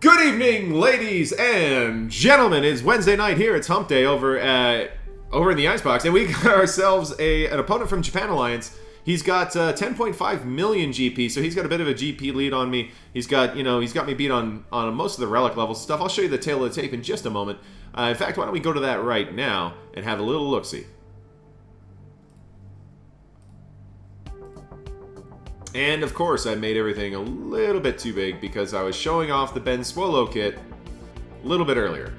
Good evening, ladies and gentlemen. It's Wednesday night here. It's Hump Day over in the Icebox, and we got ourselves an opponent from Japan Alliance. He's got 10.5 million GP, so he's got a bit of a GP lead on me. He's got me beat on most of the relic levels stuff. I'll show you the tail of the tape in just a moment. In fact, why don't we go to that right now and have a little look-see. And of course, I made everything a little bit too big because I was showing off the Ben Swallow kit a little bit earlier.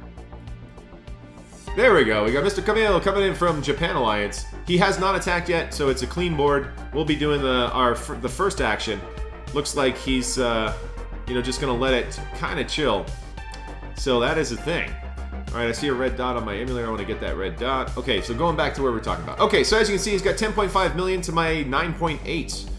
There we go. We got Mr. Camille coming in from Japan Alliance. He has not attacked yet, so it's a clean board. We'll be doing the first action. Looks like he's just gonna let it kind of chill. So that is the thing. All right, I see a red dot on my emulator. I want to get that red dot. Okay, so going back to where we're talking about. Okay, so as you can see, he's got 10.5 million to my 9.8.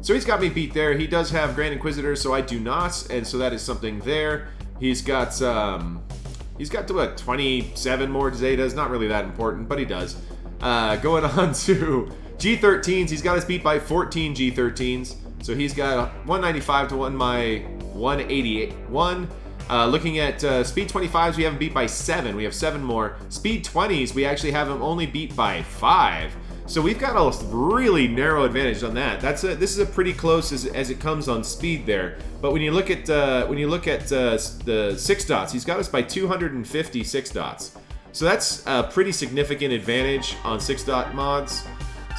So he's got me beat there. He does have Grand Inquisitor, so I do not, and so that is something there. He's got what, 27 more Zetas. Not really that important, but he does. Going on to G13s, he's got us beat by 14 G13s. So he's got 195 to my 181. Looking at Speed 25s, we have him beat by 7. We have 7 more. Speed 20s, we actually have him only beat by 5. So we've got a really narrow advantage on that. This is a pretty close as it comes on speed there. But when you look at the 6 dots, he's got us by 250 6 dots. So that's a pretty significant advantage on 6 dot mods.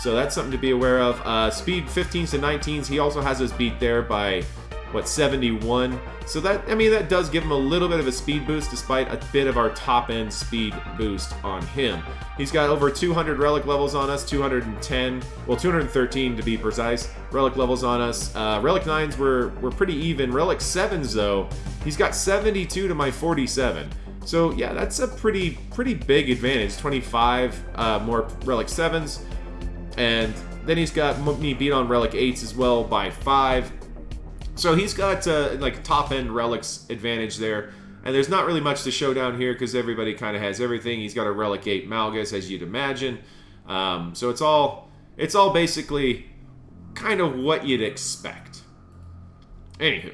So that's something to be aware of. Speed 15s to 19s, he also has us beat there by what, 71. So that does give him a little bit of a speed boost despite a bit of our top end speed boost on him. He's got over 200 relic levels on us, 210, well 213 to be precise, relic levels on us. Relic 9s were pretty even. Relic 7s though, he's got 72 to my 47. So yeah, that's a pretty big advantage, 25 more relic 7s. And then he's got me beat on relic 8s as well by 5. So he's got like top-end relics advantage there. And there's not really much to show down here because everybody kind of has everything. He's got a relic 8 Malgus, as you'd imagine. So it's all basically kind of what you'd expect. Anywho.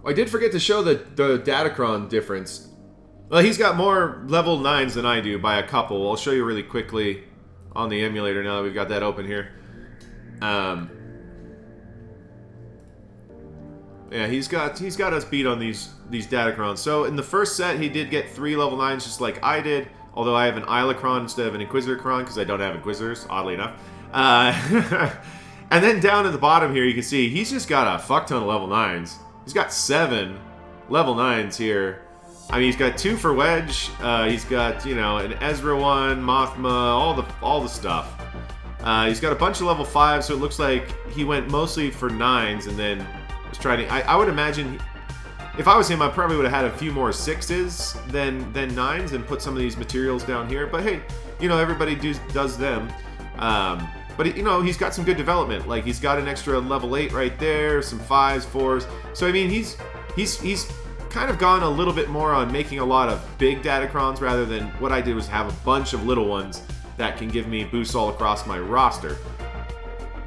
I did forget to show the Datacron difference. Well, he's got more level 9s than I do by a couple. I'll show you really quickly on the emulator now that we've got that open here. Yeah, he's got us beat on these Datacrons. So in the first set, he did get 3 level 9s just like I did. Although I have an Ilacron instead of an Inquisitor-cron because I don't have Inquisitors, oddly enough. And then down at the bottom here, you can see he's just got a fuck ton of level 9s. He's got 7 level 9s here. I mean, he's got 2 for Wedge. He's got, an Ezra 1, Mothma, all the stuff. He's got a bunch of level 5s, so it looks like he went mostly for 9s and then was trying to... I would imagine, if I was him, I probably would have had a few more 6s than 9s and put some of these materials down here. But hey, everybody does them. But he's got some good development. Like, he's got an extra level 8 right there, some 5s, 4s. So I mean, he's kind of gone a little bit more on making a lot of big Datacrons rather than what I did was have a bunch of little ones that can give me boosts all across my roster.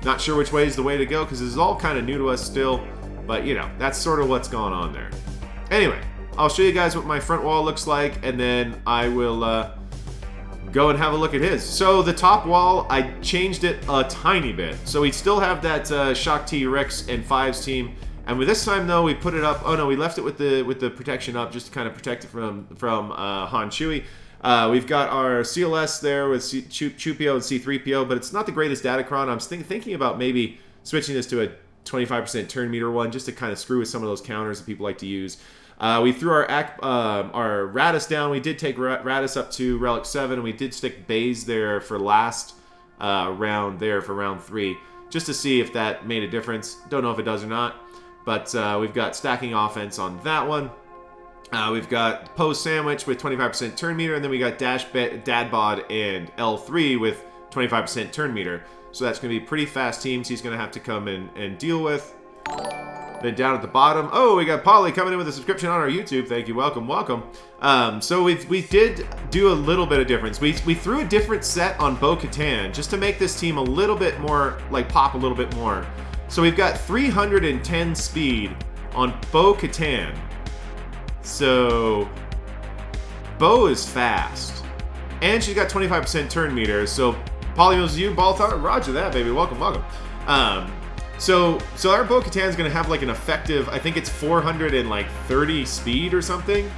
Not sure which way is the way to go because this is all kind of new to us still, but that's sort of what's going on there. Anyway, I'll show you guys what my front wall looks like, and then I will go and have a look at his. So the top wall, I changed it a tiny bit. So we still have that Shock T Rex and 5s team. And with this time though, we put it up. Oh no, we left it with the protection up just to kind of protect it from Han Chewie. We've got our CLS there with Chupio and C3PO, but it's not the greatest Datacron. I'm thinking about maybe switching this to a 25% turn meter one just to kind of screw with some of those counters that people like to use. We threw our Radis down. We did take Radis up to Relic 7, and we did stick Baze there for last round there for round 3, just to see if that made a difference. Don't know if it does or not. But we've got stacking offense on that one. We've got Poe Sandwich with 25% turn meter, and then we got Dadbod and L3 with 25% turn meter. So that's going to be pretty fast teams he's going to have to come in and deal with. Then down at the bottom, oh, we got Polly coming in with a subscription on our YouTube. Thank you, welcome, welcome. So we did do a little bit of difference. We threw a different set on Bo-Katan just to make this team a little bit more, like pop a little bit more. So we've got 310 speed on Bo-Katan. So Bo is fast. And she's got 25% turn meter. So Polymos you, Baltar, roger that, baby. Welcome, welcome. So our Bo-Katan's gonna have like an effective, I think it's 430 speed or something.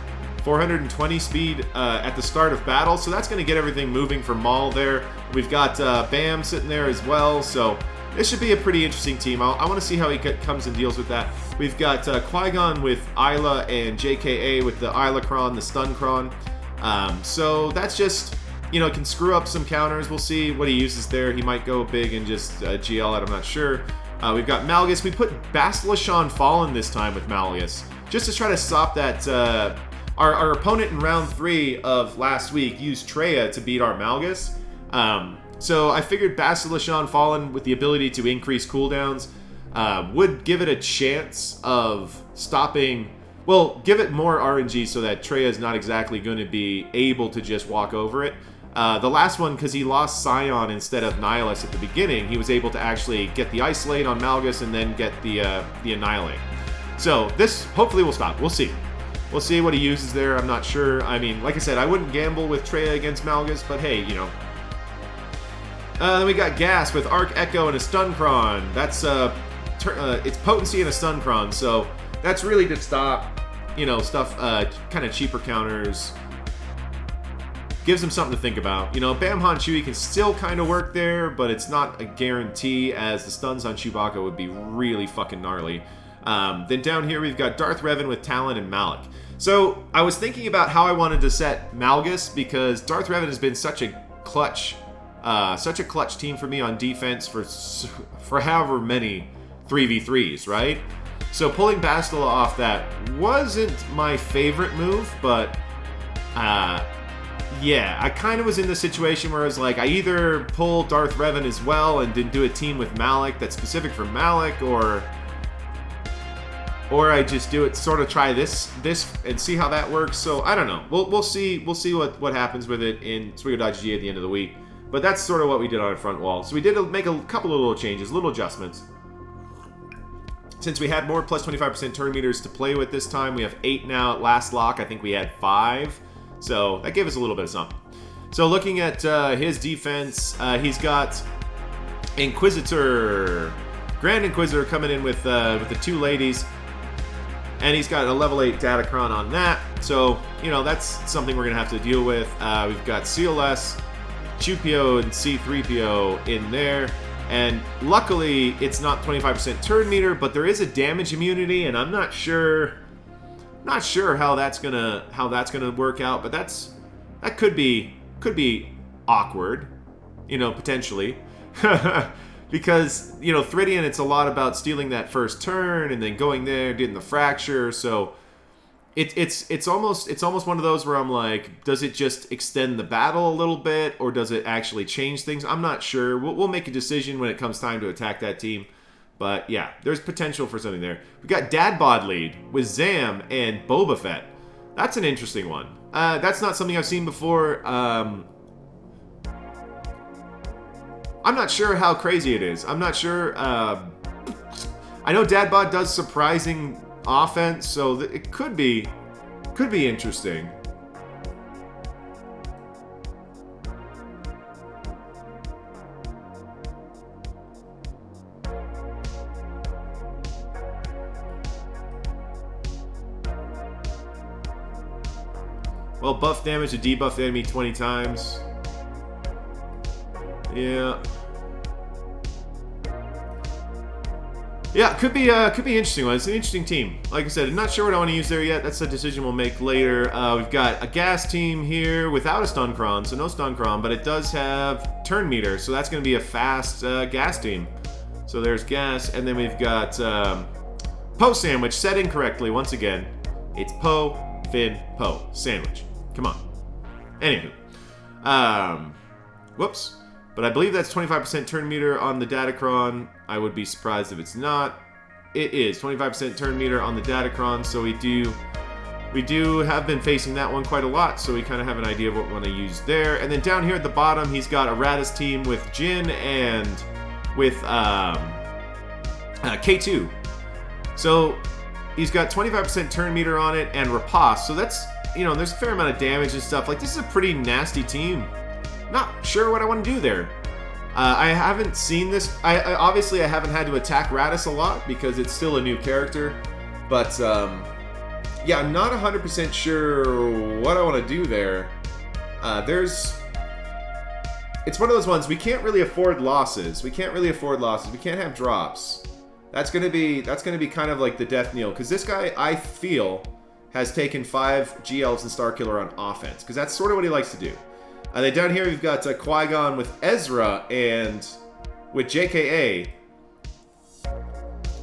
420 speed at the start of battle. So that's gonna get everything moving for Maul there. We've got Bam sitting there as well. So this should be a pretty interesting team. I want to see how he comes and deals with that. We've got Qui-Gon with Isla and JKA with the Islacron, the Stuncron. So that's just, you know, can screw up some counters. We'll see what he uses there. He might go big and just GL it, I'm not sure. We've got Malgus. We put Basilishan Fallen this time with Malgus, just to try to stop that. Our opponent in round 3 of last week used Traya to beat our Malgus. So I figured Basilishan Fallen with the ability to increase cooldowns would give it a chance of stopping, well, give it more RNG so that Traya is not exactly going to be able to just walk over it. The last one, because he lost Scion instead of Nihilus at the beginning, he was able to actually get the Isolate on Malgus and then get the Annihilate. So this hopefully will stop. We'll see. We'll see what he uses there. I'm not sure. I mean, like I said, I wouldn't gamble with Traya against Malgus, but hey, you know. Then we got Gas with Arc Echo and a Stuncron. That's its potency and a Stuncron, so that's really to stop, you know, stuff, kind of cheaper counters. Gives them something to think about. You know, Bam Han Chewie can still kind of work there, but it's not a guarantee, as the stuns on Chewbacca would be really fucking gnarly. Then down here we've got Darth Revan with Talon and Malik. So I was thinking about how I wanted to set Malgus, because Darth Revan has been such a clutch team for me on defense for however many 3v3s, right? So pulling Bastila off that wasn't my favorite move, but yeah, I kind of was in the situation where I was like, I either pull Darth Revan as well and then do a team with Malik that's specific for Malik, or I just do it, sort of try this and see how that works. So I don't know. We'll see what happens with it in SWGOYETISTORE at the end of the week. But that's sort of what we did on our front wall. So we did make a couple of little changes, little adjustments. Since we had more plus 25% turn meters to play with this time, we have 8 now. At last lock, I think we had 5. So that gave us a little bit of something. So looking at his defense, he's got Inquisitor, Grand Inquisitor coming in with the 2 ladies. And he's got a level 8 Datacron on that. So, you know, that's something we're going to have to deal with. We've got CLS, Chupio, and C-3PO in there. And luckily, it's not 25% turn meter, but there is a damage immunity, and I'm not sure how that's gonna work out. But that could be awkward, you know, potentially. Because, you know, Thridian, it's a lot about stealing that first turn and then going there, getting the fracture. So it's almost one of those where I'm like, does it just extend the battle a little bit, or does it actually change things? I'm not sure. We'll make a decision when it comes time to attack that team. But yeah, there's potential for something there. We got Dad Bod lead with Zam and Boba Fett. That's an interesting one. That's not something I've seen before. I'm not sure how crazy it is. I'm not sure. I know Dad Bod does surprising offense, so it could be interesting. Well, buff damage to debuff the enemy 20 times. Yeah. Yeah, could be an interesting one. It's an interesting team. Like I said, I'm not sure what I want to use there yet. That's a decision we'll make later. We've got a gas team here without a Stuncron, so no Stuncron, but it does have turn meter, so that's going to be a fast gas team. So there's gas, and then we've got Poe Sandwich set incorrectly once again. It's Poe, Finn, Poe Sandwich. Come on. Anywho. Whoops. But I believe that's 25% turn meter on the Datacron. I would be surprised if it's not. It is 25% turn meter on the Datacron, so we do have been facing that one quite a lot, so we kind of have an idea of what we want to use there. And then down here at the bottom, he's got a Radis team with Jin and with K2. So he's got 25% turn meter on it and riposte. So that's, you know, there's a fair amount of damage and stuff. Like, this is a pretty nasty team. Not sure what I want to do there. I haven't seen this. Obviously I haven't had to attack Radis a lot because it's still a new character. But yeah, I'm not 100% sure what I want to do there. It's one of those ones, we can't really afford losses. We can't have drops. That's gonna be kind of like the death knell, because this guy, I feel, has taken 5 G-Elves and Starkiller on offense, because that's sort of what he likes to do. Then down here we've got Qui-Gon with Ezra and with JKA.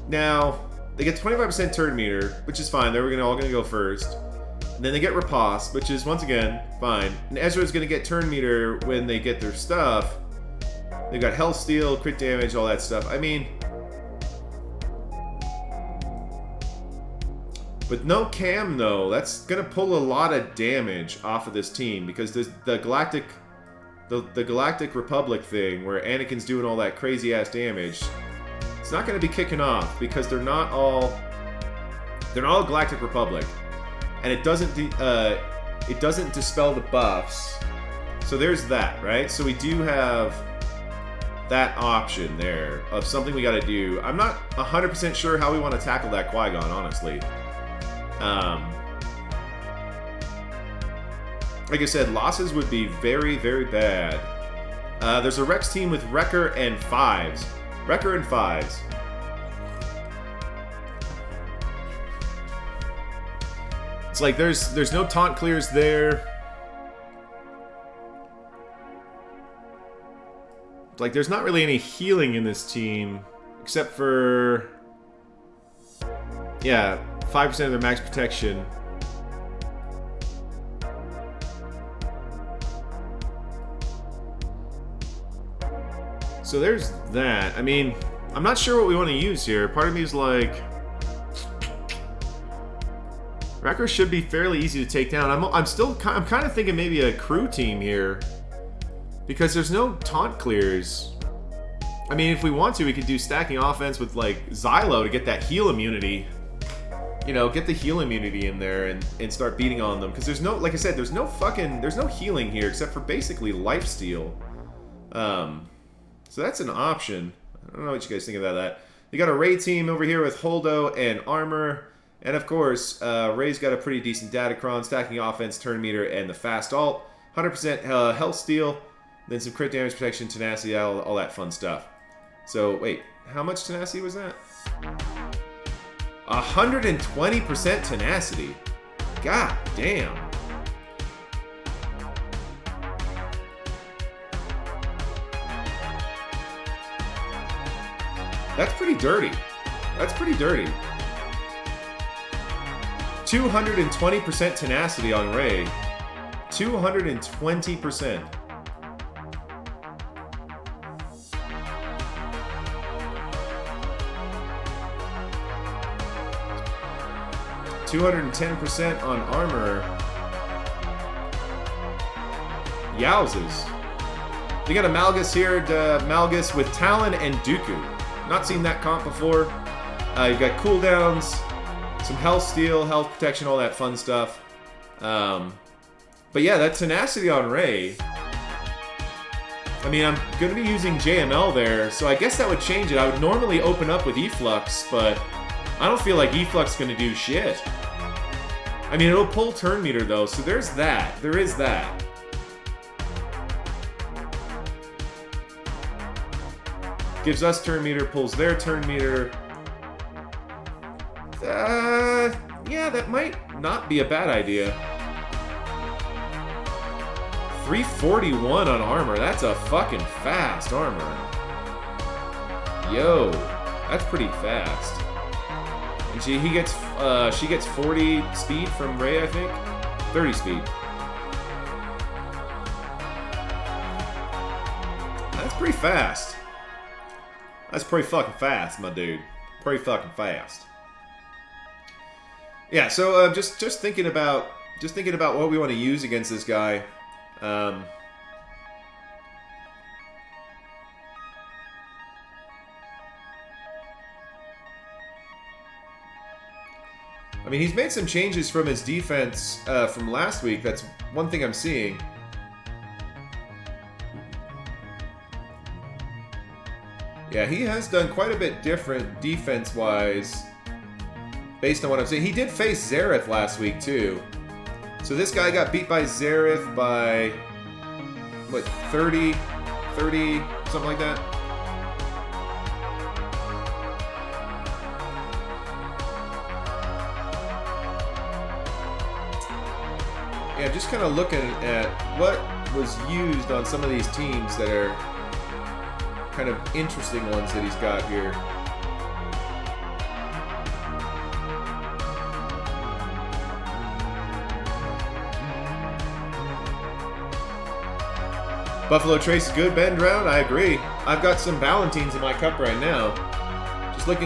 Now, they get 25% turn meter, which is fine. They're all gonna go first. And then they get riposte, which is, once again, fine. And Ezra's gonna get turn meter when they get their stuff. They've got Hellsteel, crit damage, all that stuff. I mean, with no cam, though, that's gonna pull a lot of damage off of this team, because the Galactic Republic thing, where Anakin's doing all that crazy ass damage, it's not gonna be kicking off because they're not all Galactic Republic, and it doesn't dispel the buffs. So there's that, right? So we do have that option there of something we got to do. I'm not 100% sure how we want to tackle that Qui-Gon, honestly. Like I said, losses would be very, very bad. There's a Rex team with Wrecker and 5s. Wrecker and 5s. It's like there's no taunt clears there. It's like there's not really any healing in this team, except for, yeah, 5% of their max protection. So there's that. I mean, I'm not sure what we want to use here. Part of me is like, Wrecker should be fairly easy to take down. I'm kind of thinking maybe a crew team here, because there's no taunt clears. I mean, if we want to, we could do stacking offense with like Xylo to get that heal immunity. You know, get the heal immunity in there and start beating on them, because there's no, like I said, there's no healing here except for basically lifesteal. So that's an option. I don't know what you guys think about that. You got a Rey team over here with Holdo and Armor. And of course, Rey's got a pretty decent Datacron, stacking offense, turn meter, and the fast alt. 100% health steal, then some crit damage protection, tenacity, all that fun stuff. So, wait, how much tenacity was that? 120% tenacity. God damn. That's pretty dirty. That's pretty dirty. 220% tenacity on Rey. 220%. $210% on Armor. Yowzes. We got a Malgus here, Malgus with Talon and Dooku. Not seen that comp before. You've got cooldowns, some health steal, health protection, all that fun stuff. But yeah, that tenacity on Rey. I mean, I'm going to be using JML there, so I guess that would change it. I would normally open up with Efflux, but I don't feel like Efflux is going to do shit. I mean, it'll pull turn meter though, so there's that. There is that. Gives us turn meter, pulls their turn meter. Yeah, that might not be a bad idea. 341 on Armor. That's a fucking fast Armor. Yo, that's pretty fast. And she gets 40 speed from Rey, I think. 30 speed. That's pretty fast. That's pretty fucking fast, my dude. Pretty fucking fast. Yeah, so just thinking about what we want to use against this guy. I mean, he's made some changes from his defense from last week. That's one thing I'm seeing. Yeah, he has done quite a bit different defense-wise based on what I'm seeing. He did face Zareth last week, too. So this guy got beat by Zareth by, what, 30, something like that? Yeah, just kind of looking at what was used on some of these teams that are kind of interesting ones that he's got here. Buffalo Trace is good, bend round. I agree. I've got some Ballantines in my cup right now.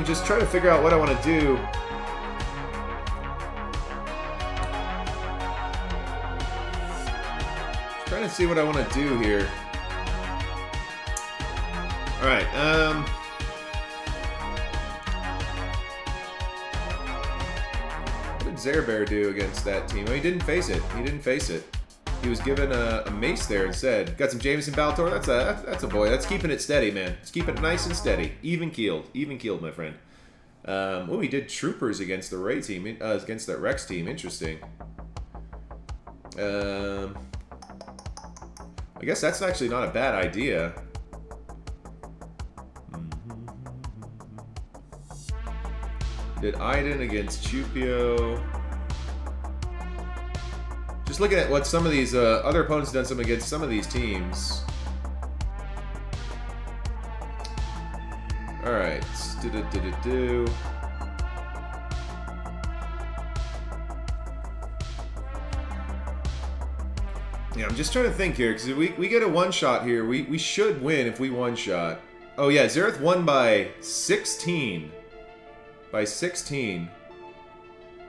Just trying to figure out what I want to do. Trying to see what I want to do here. All right. What did Zarebear do against that team? Oh, he didn't face it. He was given a mace there instead. Got some Jameson Baltor. That's a boy. That's keeping it steady, man. It's keeping it nice and steady. Even keeled, my friend. Oh, he did troopers against the Ray team, against that Rex team. Interesting. I guess that's actually not a bad idea. Did Iden against Chupio. Just looking at what some of these other opponents have done some against some of these teams. Alright. Yeah, I'm just trying to think here, because if we get a one-shot here, we should win if we one-shot. Oh yeah, Zareth won by 16. By 16.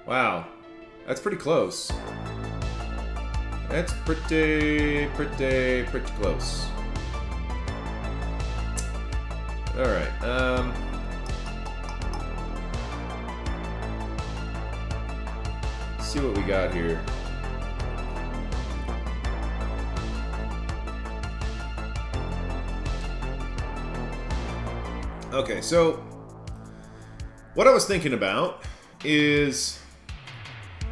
Wow. That's pretty close. That's pretty close. Alright, let's see what we got here. Okay, so what I was thinking about is,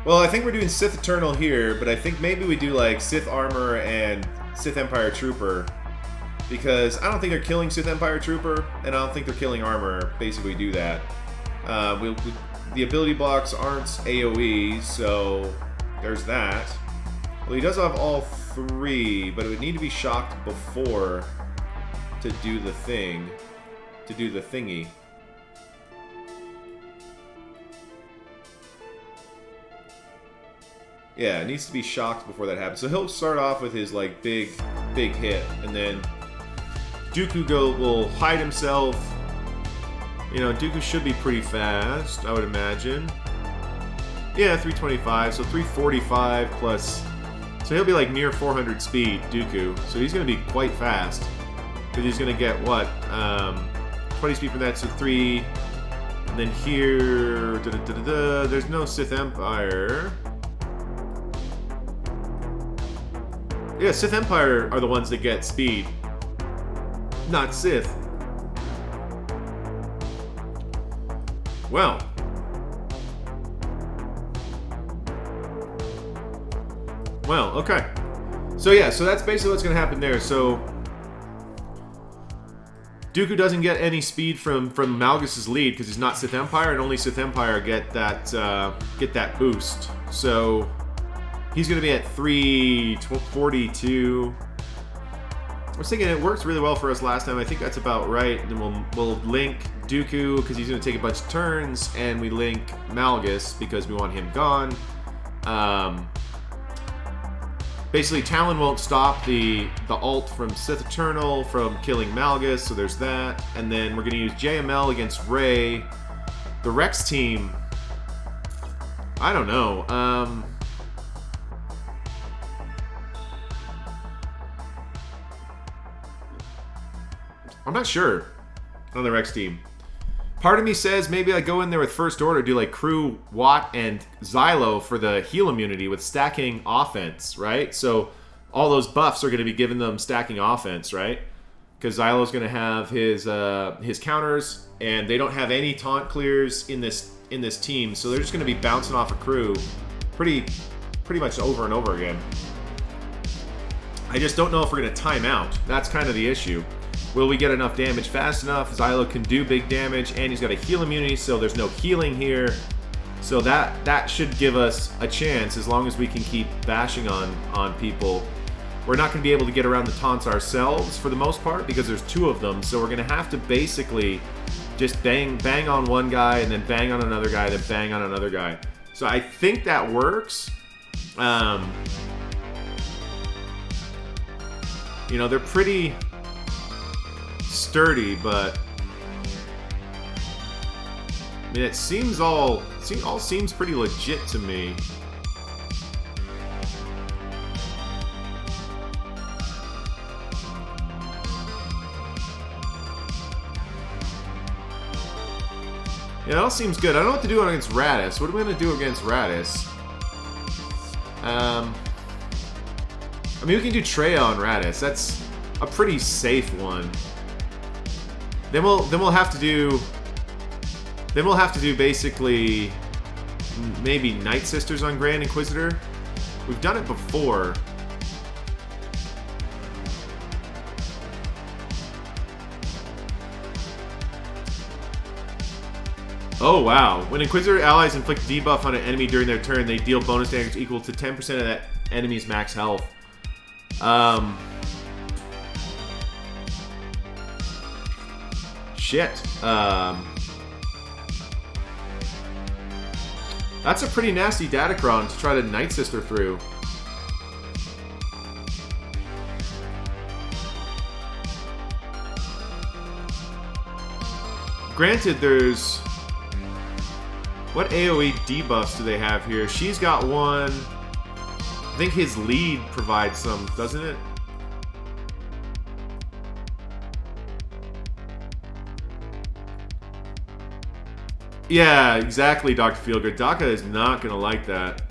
well, I think we're doing Sith Eternal here, but I think maybe we do like Sith Armor and Sith Empire Trooper, because I don't think they're killing Sith Empire Trooper, and I don't think they're killing Armor. Basically, do that. The ability blocks aren't AoE, so there's that. Well, he does have all three, but it would need to be shocked before to do the thing. To do the thingy. Yeah, it needs to be shocked before that happens. So he'll start off with his like big hit, and then Dooku will hide himself. You know, Dooku should be pretty fast, I would imagine. Yeah, 325, so 345 plus. So he'll be like near 400 speed, Dooku. So he's going to be quite fast. Because he's going to get what? 20 speed from that, so 3. And then here, there's no Sith Empire. Yeah, Sith Empire are the ones that get speed, not Sith. Well. Well, okay. So yeah, so that's basically what's going to happen there. So Dooku doesn't get any speed from Malgus's lead because he's not Sith Empire, and only Sith Empire get that boost. So he's going to be at 342. I was thinking it works really well for us last time. I think that's about right. And then we'll link Dooku because he's going to take a bunch of turns, and we link Malgus because we want him gone. Basically, Talon won't stop the ult from Sith Eternal from killing Malgus, so there's that. And then we're going to use JML against Rey The Rex team, I don't know. I'm not sure on the Rex team. Part of me says maybe I go in there with First Order, do like Crew, Watt, and Xylo for the heal immunity with stacking offense, right? So all those buffs are going to be giving them stacking offense, right? Because Xylo's going to have his counters, and they don't have any taunt clears in this team, so they're just going to be bouncing off a Crew pretty much over and over again. I just don't know if we're going to time out. That's kind of the issue. Will we get enough damage fast enough? Xylo can do big damage, and he's got a heal immunity, so there's no healing here. So that should give us a chance as long as we can keep bashing on people. We're not going to be able to get around the taunts ourselves for the most part because there's two of them, so we're going to have to basically just bang on one guy, and then bang on another guy, then bang on another guy. So I think that works. You know, they're pretty sturdy, but I mean, it seems all seems pretty legit to me. Yeah, it all seems good. I don't know what to do against Radis. What are we going to do against Radis? I mean, we can do Treya on Radis. That's a pretty safe one. Then we'll have to do basically maybe Night Sisters on Grand Inquisitor. We've done it before. Oh wow. When Inquisitor allies inflict a debuff on an enemy during their turn, they deal bonus damage equal to 10% of that enemy's max health. Shit. That's a pretty nasty Datacron to try to Night Sister through. Granted, there's... What AoE debuffs do they have here? She's got one. I think his lead provides some, doesn't it? Yeah, exactly, Dr. Feelgood. Daka is not going to like that.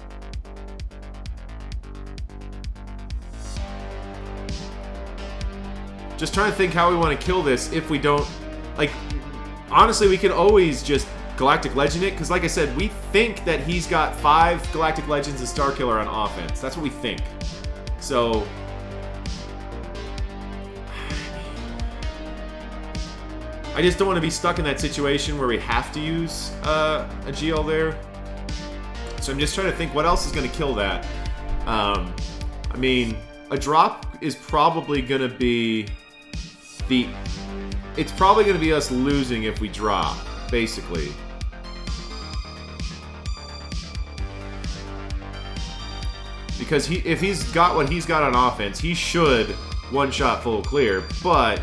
Just trying to think how we want to kill this if we don't... Like, honestly, we can always just Galactic Legend it, because like I said, we think that he's got 5 Galactic Legends and Starkiller on offense. That's what we think. So... I just don't want to be stuck in that situation where we have to use a GL there. So I'm just trying to think what else is going to kill that. I mean, a drop is probably going to be the... It's probably going to be us losing if we drop, basically. Because if he's got what he's got on offense, he should one-shot full clear, but...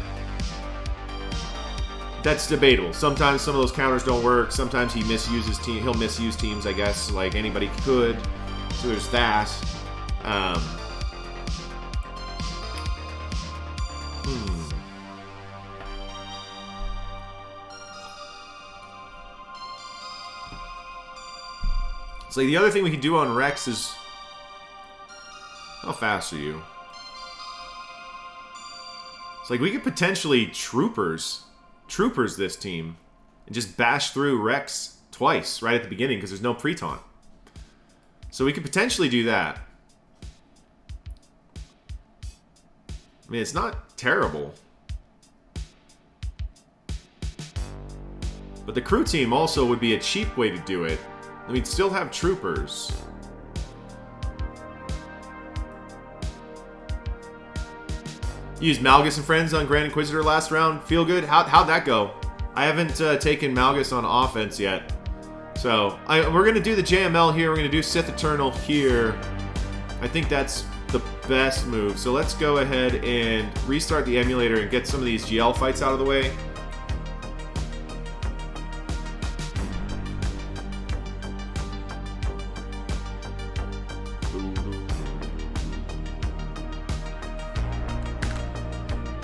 That's debatable. Sometimes some of those counters don't work. Sometimes he'll misuse teams, I guess, like anybody could. So there's that. So the other thing we could do on Rex is... How fast are you? It's like we could potentially troopers this team and just bash through Rex twice right at the beginning because there's no pre-taunt. So we could potentially do that. I mean, it's not terrible. But the crew team also would be a cheap way to do it. And we'd still have troopers. You used Malgus and Friends on Grand Inquisitor last round. Feel good? How'd that go? I haven't taken Malgus on offense yet. So, we're going to do the JML here. We're going to do Sith Eternal here. I think that's the best move. So let's go ahead and restart the emulator and get some of these GL fights out of the way.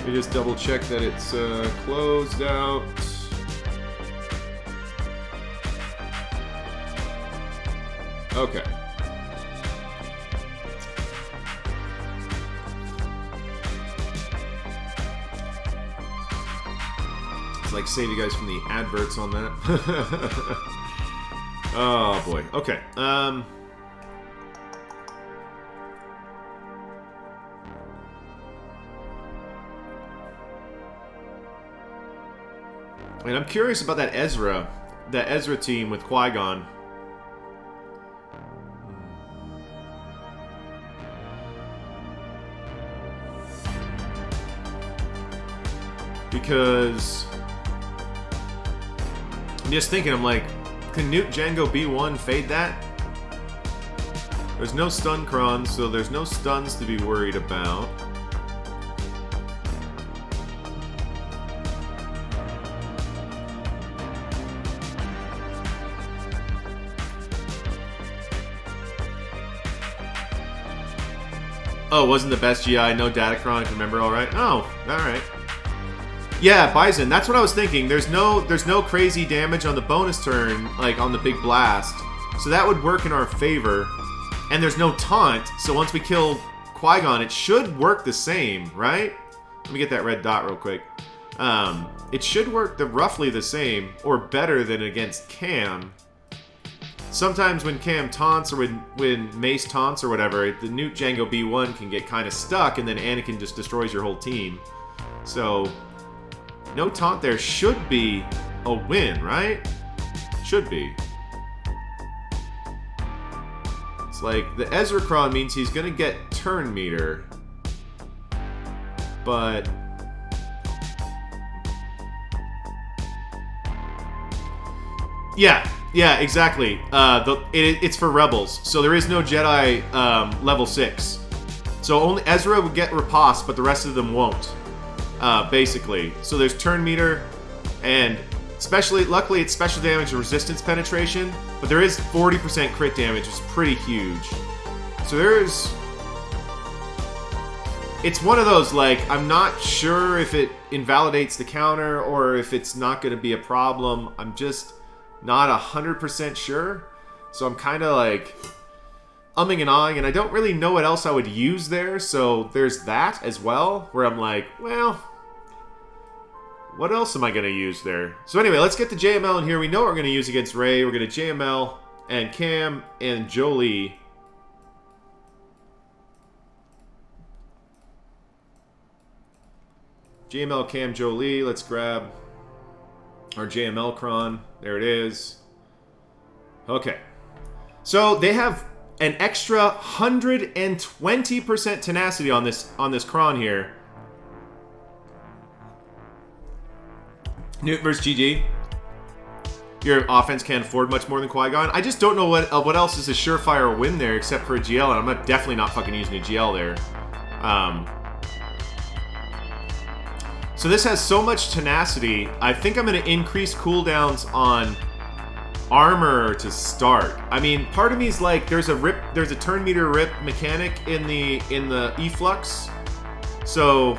Let me just double check that it's closed out. Okay. It's like save you guys from the adverts on that. Oh boy. Okay. And I'm curious about that Ezra team with Qui-Gon. Because I'm just thinking, I'm like, can Newt Django B1 fade that? There's no stun cron, so there's no stuns to be worried about. Oh, wasn't the best GI, no Datacron, remember all right? Oh, all right. Yeah, Bison, that's what I was thinking. There's no crazy damage on the bonus turn, like on the big blast. So that would work in our favor. And there's no taunt, so once we kill Qui-Gon, it should work the same, right? Let me get that red dot real quick. It should work roughly the same, or better than against Cam. Sometimes when Cam taunts, or when Mace taunts or whatever, the Newt Django B1 can get kind of stuck, and then Anakin just destroys your whole team. So, no taunt there should be a win, right? Should be. It's like, the Ezra Cron means he's going to get turn meter. But... Yeah, exactly. It's for Rebels, so there is no Jedi level 6. So only Ezra would get riposte, but the rest of them won't, basically. So there's turn meter, and luckily it's special damage and resistance penetration, but there is 40% crit damage, which is pretty huge. So it's one of those, like, I'm not sure if it invalidates the counter or if it's not going to be a problem. I'm just not 100% sure, so I'm kind of like umming and ahhing, and I don't really know what else I would use there, so there's that as well, where I'm like, well, what else am I going to use there? So anyway, let's get the JML in here. We know what we're going to use against Rey. We're going to JML and Cam and Jolie. JML, Cam, Jolie. Let's grab our JML cron. There it is. Okay. So they have an extra 120% tenacity on this cron here. Newt versus GG. Your offense can't afford much more than Qui-Gon. I just don't know what else is a surefire win there except for a GL, and I'm definitely not fucking using a GL there. So this has so much tenacity, I think I'm going to increase cooldowns on armor to start. I mean, part of me is like, there's a turn meter rip mechanic in the efflux. So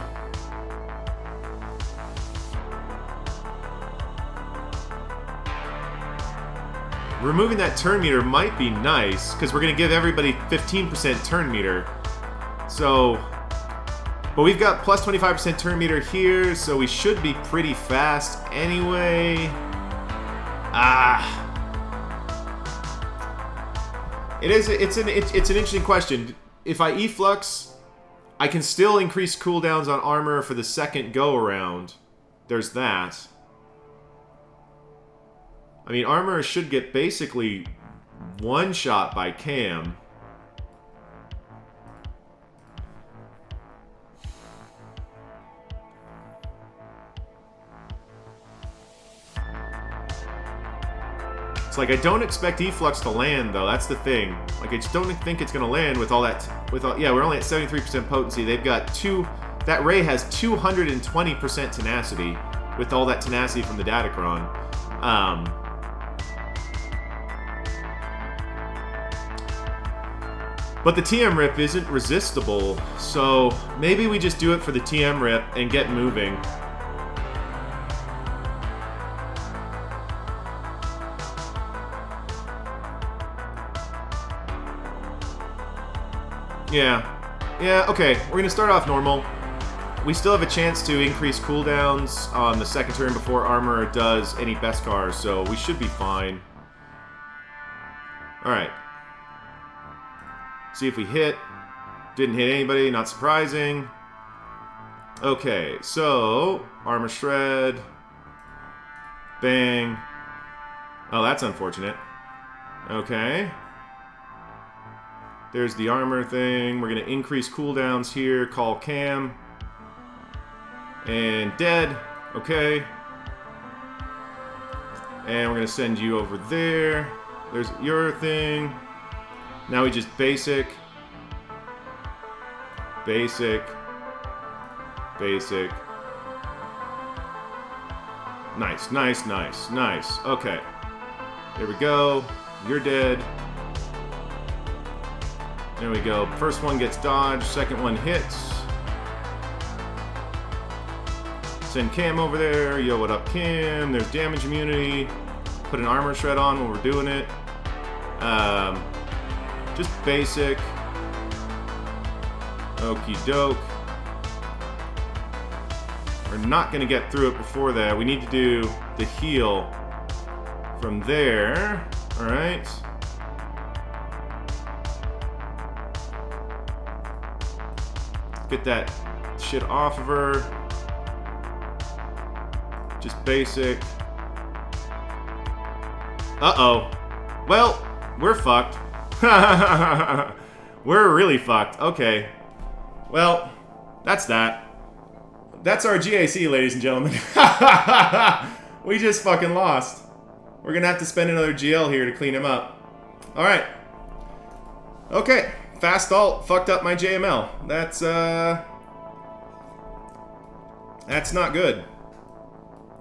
removing that turn meter might be nice, because we're going to give everybody 15% turn meter. So, but we've got plus 25% turn meter here, so we should be pretty fast anyway. It's an interesting question. If I efflux, I can still increase cooldowns on armor for the second go around. There's that. I mean, armor should get basically one shot by Cam. It's like, I don't expect efflux to land, though. That's the thing. Like, I just don't think it's going to land with all that. Yeah, we're only at 73% potency. They've got that Rey has 220% tenacity with all that tenacity from the Datacron. But the TM rip isn't resistible, so maybe we just do it for the TM rip and get moving. Yeah, okay, we're gonna start off normal. We still have a chance to increase cooldowns on the second turn before armor does any Beskar, so we should be fine. Alright. See if we hit. Didn't hit anybody, not surprising. Okay, so armor shred. Bang. Oh, that's unfortunate. Okay. There's the armor thing. We're going to increase cooldowns here. Call Cam. And dead. Okay. And we're going to send you over there. There's your thing. Now we just basic. Basic. Basic. Nice, nice, nice, nice. Okay. There we go. You're dead. There we go. First one gets dodged. Second one hits. Send Cam over there. Yo, what up, Cam? There's damage immunity. Put an armor shred on while we're doing it. Just basic. Okie doke. We're not going to get through it before that. We need to do the heal from there. Alright. Get that shit off of her. Just basic. Uh-oh. Well, we're fucked. We're really fucked. Okay. Well, that's that. That's our GAC, ladies and gentlemen. We just fucking lost. We're gonna have to spend another GL here to clean him up. Alright. Okay. Fast alt fucked up my JML. That's not good.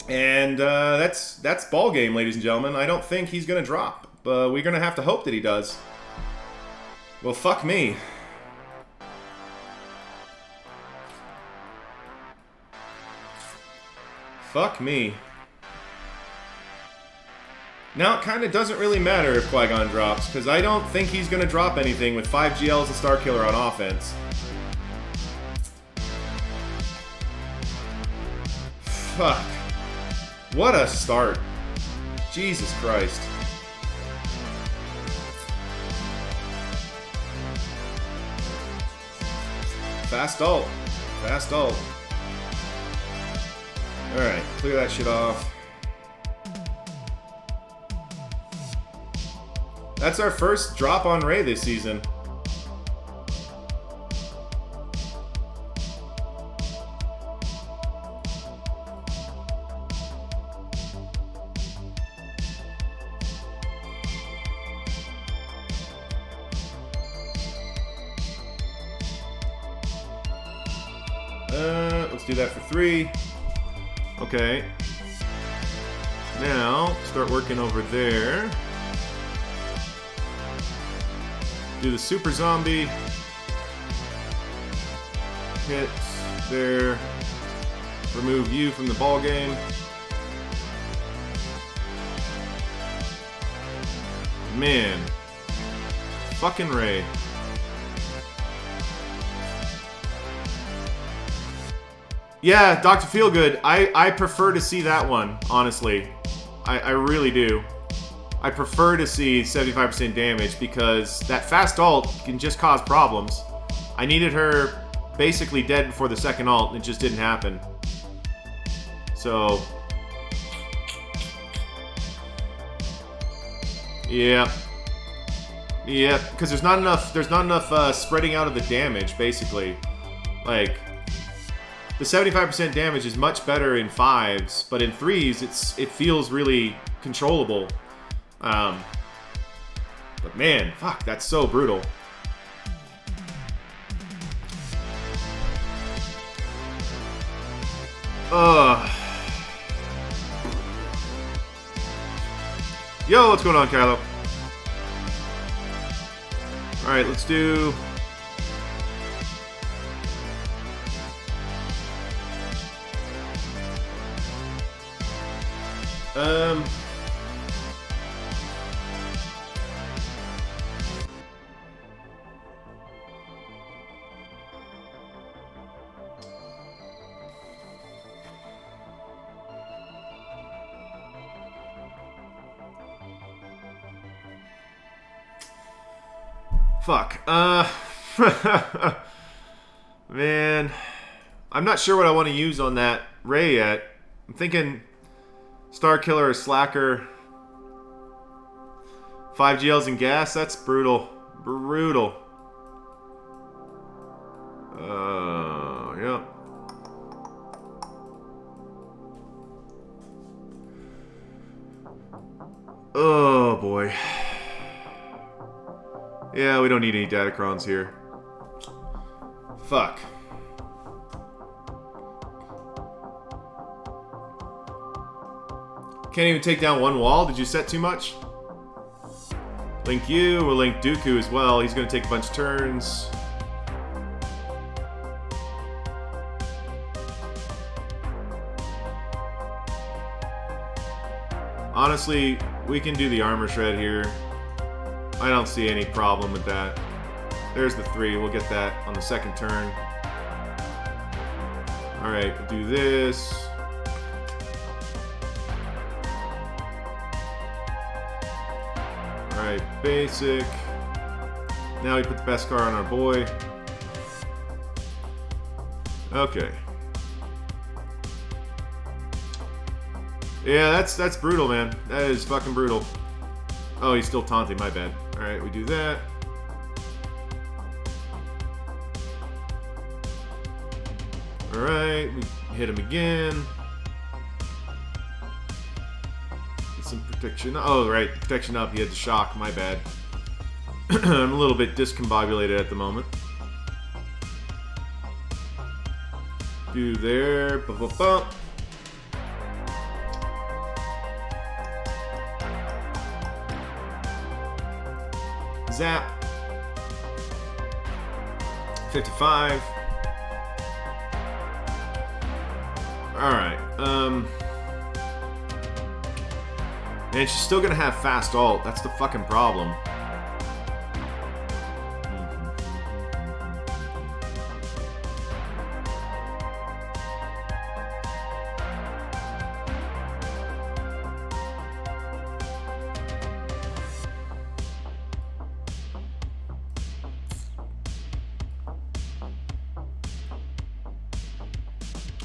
And that's ball game, ladies and gentlemen. I don't think he's gonna drop, but we're gonna have to hope that he does. Well, fuck me. Fuck me. Now, it kind of doesn't really matter if Qui-Gon drops, because I don't think he's going to drop anything with 5 GLs and Star Killer on offense. Fuck. What a start. Jesus Christ. Fast ult. Fast ult. Alright, clear that shit off. That's our first drop on Ray this season. Let's do that for 3. Okay. Now, start working over there. Do the super zombie. Hit there. Remove you from the ball game. Man. Fucking Ray. Yeah, Dr. Feelgood. I prefer to see that one, honestly. I really do. I prefer to see 75% damage because that fast ult can just cause problems. I needed her basically dead before the second ult, and it just didn't happen. So, yeah, because there's not enough spreading out of the damage. Basically, like the 75% damage is much better in 5s, but in 3s, it feels really controllable. But man, fuck, that's so brutal. Yo, what's going on, Carlo? Alright, let's do... Fuck. Man. I'm not sure what I want to use on that Ray yet. I'm thinking Star Killer or Slacker. 5 GLs and gas? That's brutal. Brutal. Yeah. Oh, boy. Yeah, we don't need any Datacrons here. Fuck. Can't even take down one wall? Did you set too much? Link you, we'll link Dooku as well. He's gonna take a bunch of turns. Honestly, we can do the armor shred here. I don't see any problem with that. There's the 3. We'll get that on the second turn. Alright, we'll do this. Alright, basic. Now we put the best car on our boy. Okay. Yeah, that's brutal, man. That is fucking brutal. Oh, he's still taunting, my bad. Alright, we do that. Alright, we hit him again. Get some protection. Oh, right, protection up. He had the shock, my bad. I'm a little bit discombobulated at the moment. Do there. Ba-ba-ba. Zap. 55. Alright, and she's still gonna have fast ult. That's the fucking problem.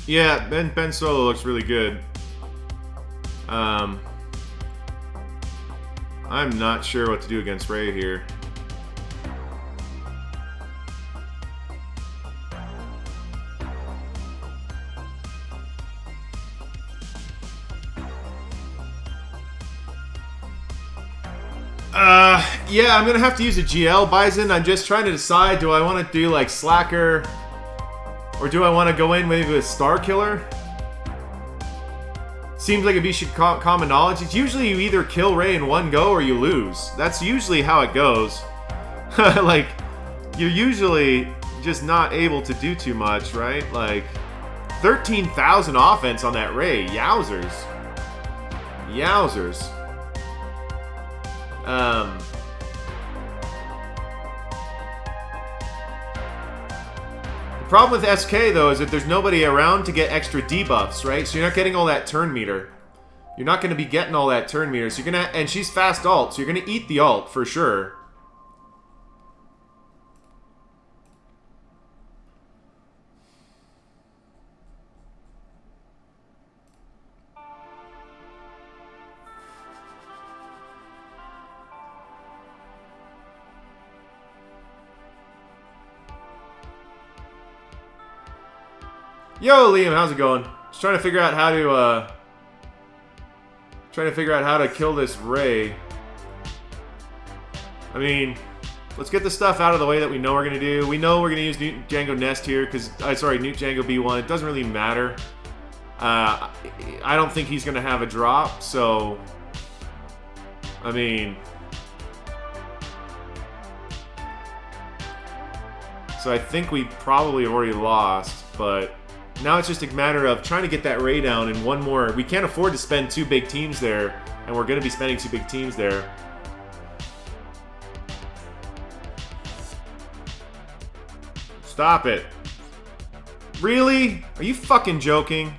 Yeah, Ben Solo looks really good. I'm not sure what to do against Rey here. Yeah, I'm gonna have to use a GL Bison. I'm just trying to decide, do I want to do like Slacker, or do I want to go in maybe with Star Killer? Seems like if you should common knowledge, it's usually you either kill Rey in one go or you lose. That's usually how it goes. Like, you're usually just not able to do too much, right? Like, 13,000 offense on that Rey. Yowzers. Yowzers. The problem with SK, though, is that there's nobody around to get extra debuffs, right? So you're not getting all that turn meter. You're not going to be getting all that turn meter. So you're going to... And she's fast ult, so you're going to eat the ult for sure. Yo, Liam, how's it going? Just trying to figure out how to kill this Rey. I mean, let's get the stuff out of the way that we know we're gonna do. We know we're gonna use Newt Django Nest here because Newt Django B1. It doesn't really matter. I don't think he's gonna have a drop, so I mean, So I think we probably already lost, but now it's just a matter of trying to get that Ray down and one more. We can't afford to spend 2 big teams there, and we're going to be spending 2 big teams there. Stop it. Really? Are you fucking joking?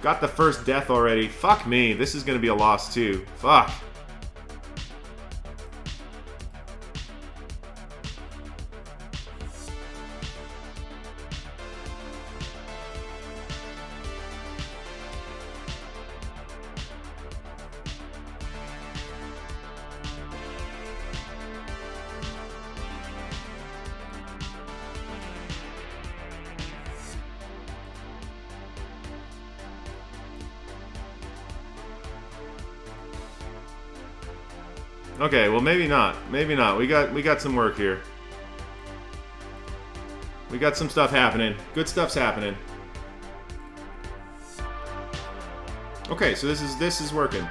Got the first death already. Fuck me. This is going to be a loss too. Fuck. Okay, well maybe not. Maybe not. We got some work here. We got some stuff happening. Good stuff's happening. Okay, so this is working.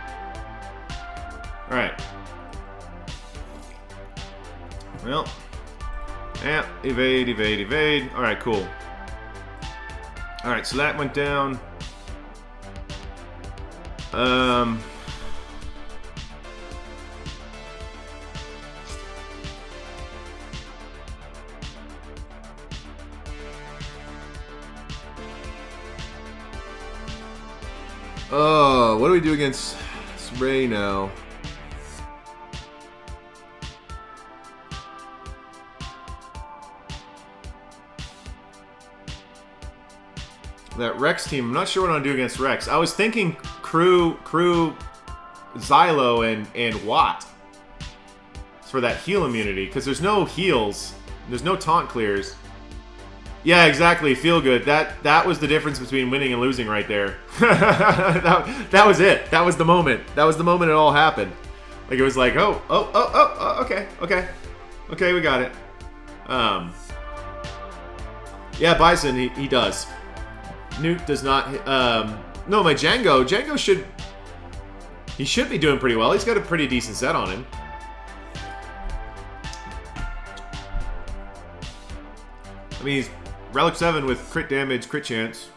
All right. Well, yeah, evade, evade, evade. All right, cool. All right, so that went down. Oh, what do we do against Ray now? That Rex team, I'm not sure what I'm gonna do against Rex. I was thinking Crew, Xylo, and Watt for that heal immunity, because there's no heals, there's no taunt clears. Yeah, exactly. Feel good. That was the difference between winning and losing right there. that was it. That was the moment. That was the moment it all happened. Like it was like, oh, okay, we got it. Yeah, Bison, he does. Newt does not. No, my Django should be doing pretty well. He's got a pretty decent set on him. I mean, he's Relic 7 with crit damage, crit chance.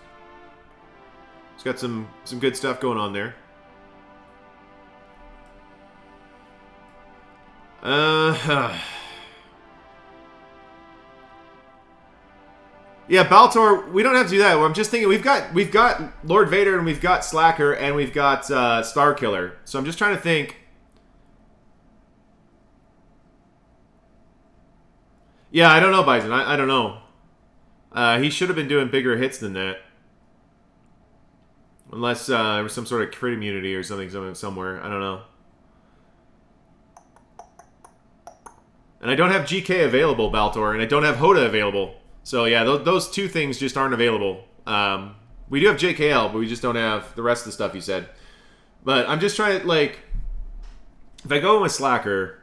He's got some good stuff going on there. Yeah, Baltor, we don't have to do that. I'm just thinking we've got Lord Vader and we've got Slacker and we've got Starkiller. So I'm just trying to think. Yeah, I don't know, Bison. I don't know. He should have been doing bigger hits than that. Unless there was some sort of crit immunity or something somewhere. I don't know. And I don't have GK available, Baltor, and I don't have Hoda available. So yeah, those 2 things just aren't available. We do have JKL, but we just don't have the rest of the stuff you said. But I'm just trying to, like... If I go with Slacker...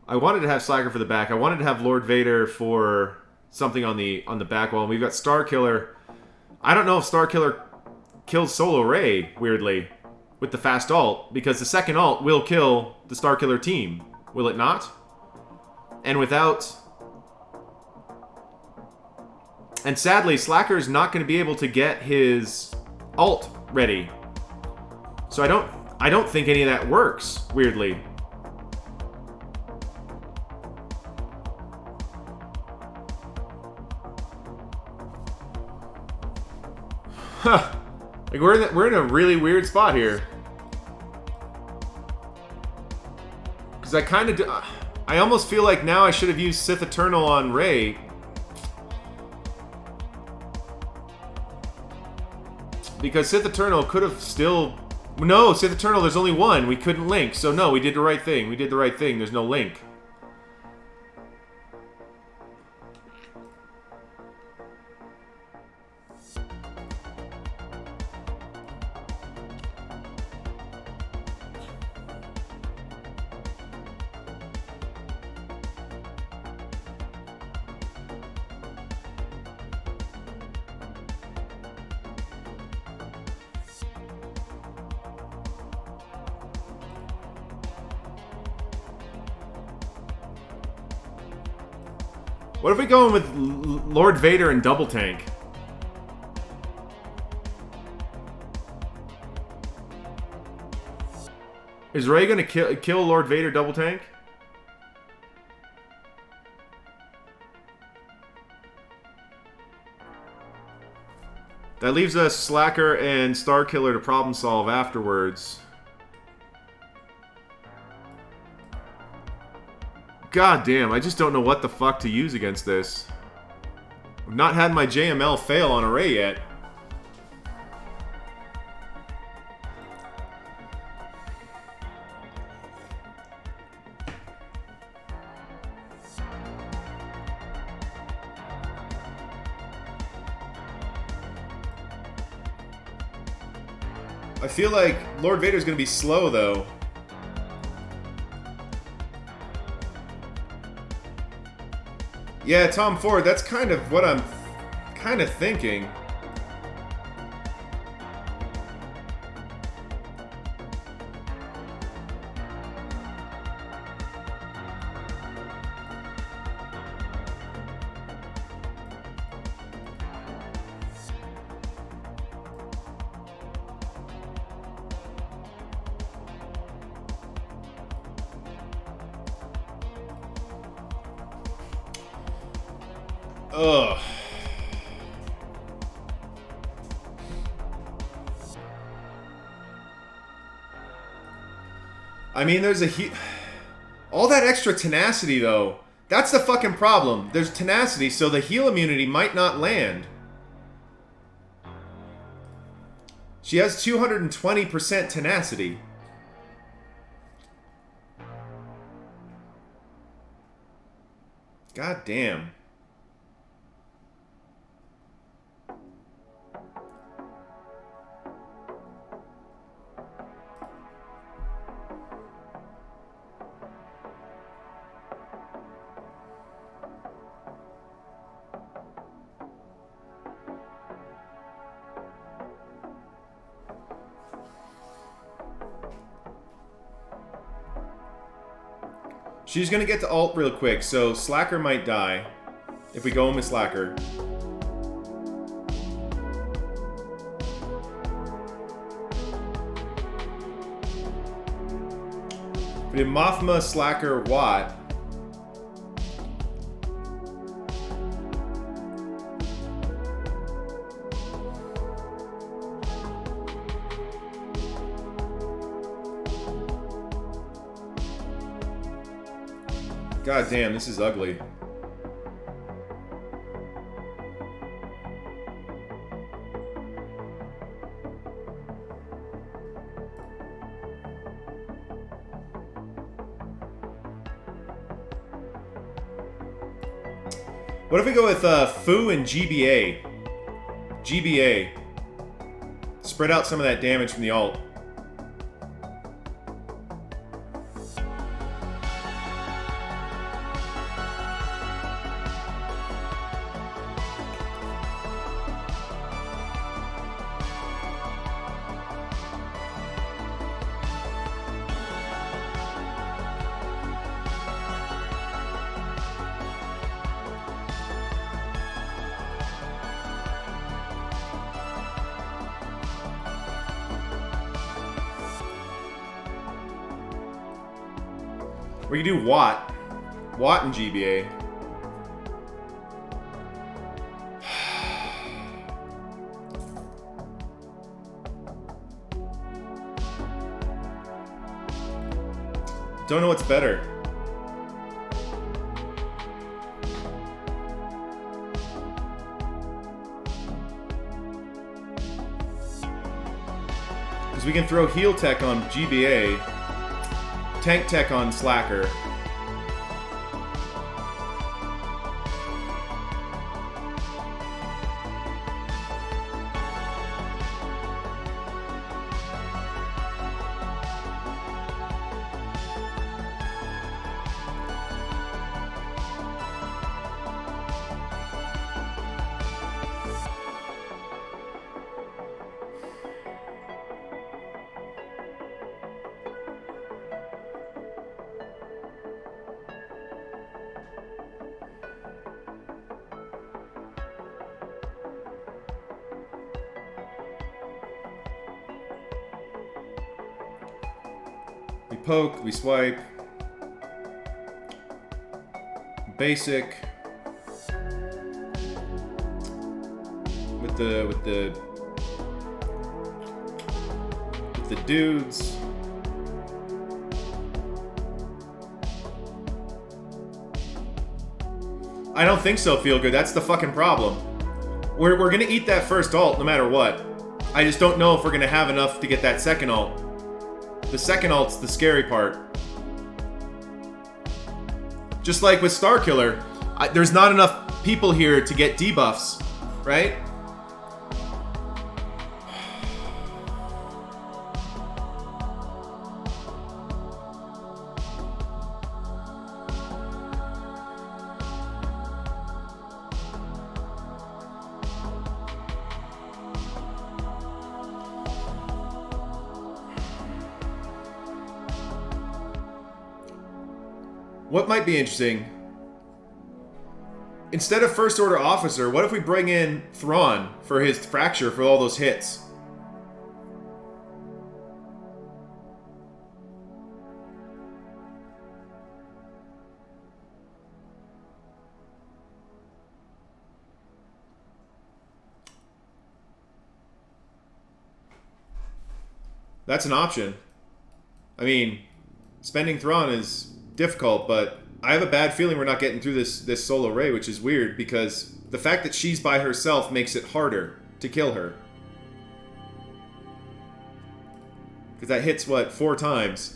I wanted to have Slacker for the back. I wanted to have Lord Vader for something on the back wall. And we've got Starkiller. I don't know if Starkiller kills Solo Ray, weirdly, with the fast ult, because the second ult will kill the Starkiller team. Will it not? And without... And sadly, Slacker's not going to be able to get his ult ready. So I don't think any of that works, weirdly. Huh. Like we're in a really weird spot here. Because I kind of I almost feel like now I should have used Sith Eternal on Rey. Because Sith Eternal could have still... No, Sith Eternal, there's only one. We couldn't link. So no, we did the right thing. We did the right thing. There's no link. What if we go in with Lord Vader and double tank? Is Rey gonna kill Lord Vader double tank? That leaves us Slacker and Starkiller to problem solve afterwards. God damn, I just don't know what the fuck to use against this. I've not had my JML fail on a Rey yet. I feel like Lord Vader's gonna be slow, though. Yeah, Tom Ford, that's kind of what I'm kind of thinking. Ugh. I mean, there's all that extra tenacity, though. That's the fucking problem. There's tenacity, so the heal immunity might not land. She has 220% tenacity. God damn. She's gonna get to ult real quick, so Slacker might die if we go in with Slacker. We have Mothma, Slacker, Watt. God damn, this is ugly. What if we go with Fu and GBA? GBA. Spread out some of that damage from the ult. We can do Watt. Watt and GBA. Don't know what's better. Because we can throw heal tech on GBA. Tank tech on Slacker. poke, we swipe. Basic. With the dudes. I don't think so, Feel Good. That's the fucking problem. We're gonna eat that first ult no matter what. I just don't know if we're gonna have enough to get that second ult. The second ult's the scary part. Just like with Starkiller, there's not enough people here to get debuffs, right? What might be interesting, instead of First Order Officer, what if we bring in Thrawn for his fracture for all those hits? That's an option. I mean, spending Thrawn is difficult, but I have a bad feeling we're not getting through this solo raid, which is weird because the fact that she's by herself makes it harder to kill her. Because that hits, what, 4 times?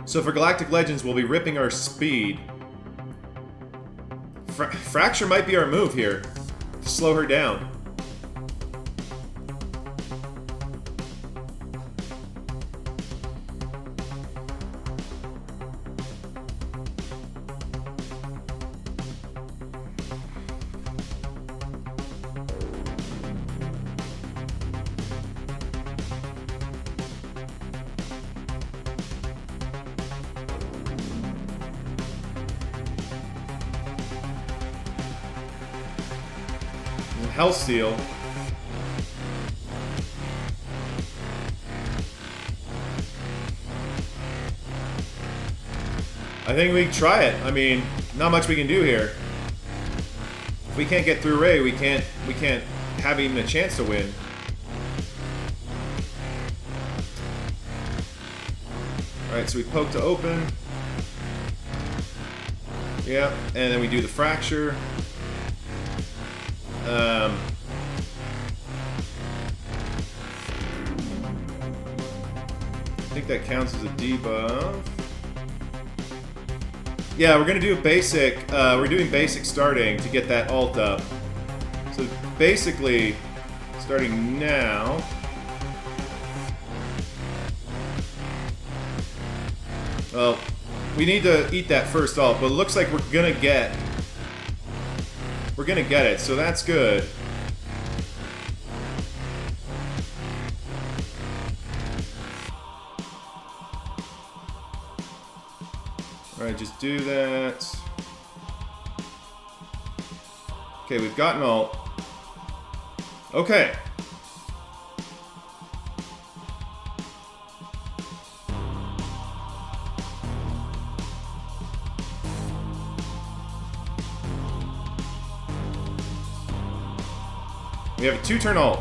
So for Galactic Legends, we'll be ripping our speed. Fracture might be our move here to slow her down. Health Steal. I think we can try it. I mean, not much we can do here. If we can't get through Ray, we can't have even a chance to win. Alright, so we poke to open. Yeah, and then we do the fracture. I think that counts as a debuff. Yeah, we're gonna do a basic. We're doing basic starting to get that ult up. So basically, starting now. Well, we need to eat that first ult, but it looks like we're gonna get it, so that's good. Alright, just do that. Okay, we've gotten ult. Okay. We have a 2-turn ult.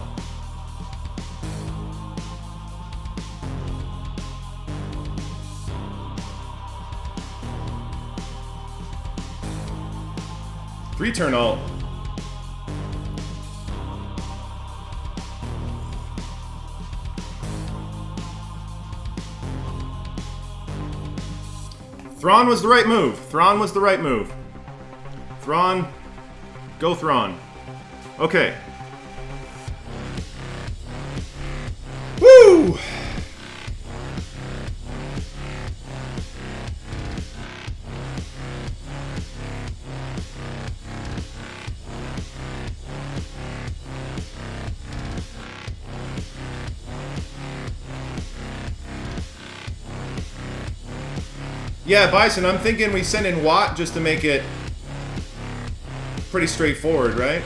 Three-turn ult. Thrawn was the right move. Thrawn was the right move. Thrawn. Go Thrawn. Okay. Woo! Yeah, Bison, I'm thinking we send in Watt just to make it pretty straightforward, right?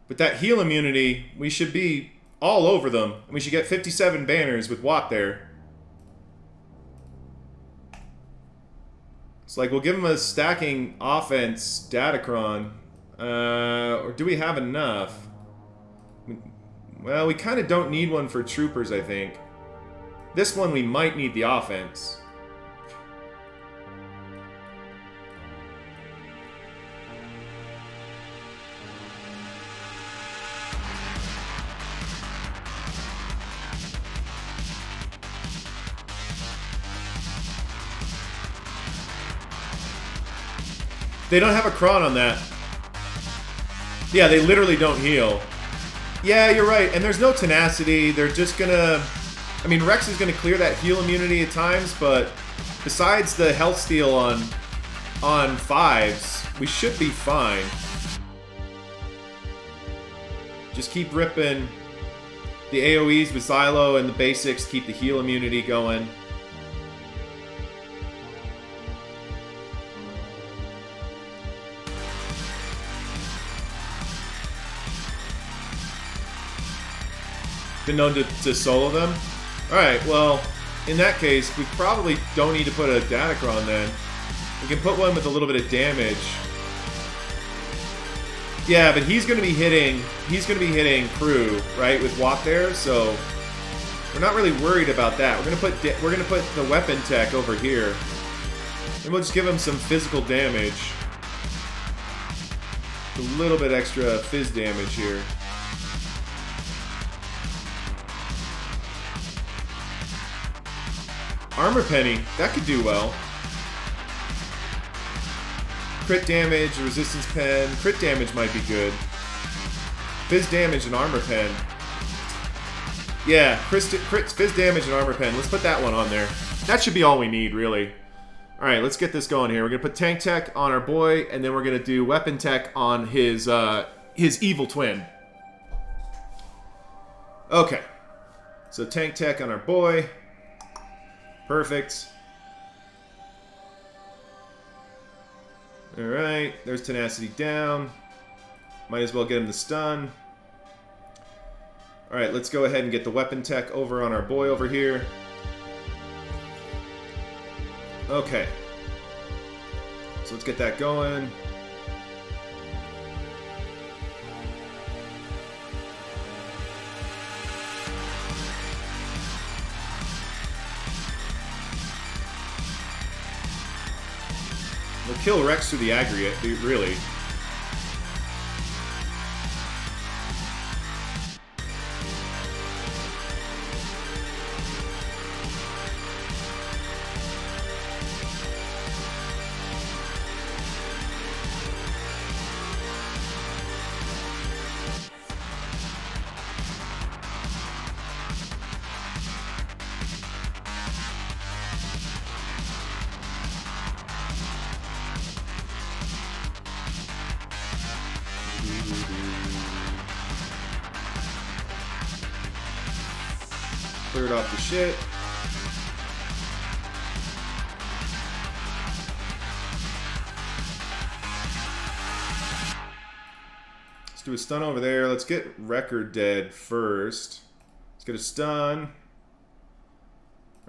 With that heal immunity, we should be all over them. We should get 57 banners with Watt there. It's like we'll give him a stacking offense Datacron. Or do we have enough? Well, we kind of don't need one for troopers, I think. This one we might need the offense. They don't have a cron on that. Yeah, they literally don't heal. Yeah, you're right. And there's no tenacity. They're just gonna... I mean, Rex is gonna clear that heal immunity at times, but besides the health steal on 5s, we should be fine. Just keep ripping the AoEs with Xylo and the basics, keep the heal immunity going. Been known to solo them? Alright, well, in that case, we probably don't need to put a Datacron then. We can put one with a little bit of damage. Yeah, but he's gonna be hitting crew, right, with Watt there, so we're not really worried about that. We're gonna put the weapon tech over here. And we'll just give him some physical damage. A little bit extra fizz damage here. Armor Penny, that could do well. Crit damage, resistance pen. Crit damage might be good. Fizz damage and armor pen. Yeah, fizz damage and armor pen. Let's put that one on there. That should be all we need, really. Alright, let's get this going here. We're going to put tank tech on our boy, and then we're going to do weapon tech on his evil twin. Okay. So tank tech on our boy. Perfect. Alright, there's tenacity down. Might as well get him the stun. Alright, let's go ahead and get the weapon tech over on our boy over here. Okay. So let's get that going. We'll kill Rex through the aggregate, dude, really. Cleared off the shit. Let's do a stun over there. Let's get Record dead first. Let's get a stun.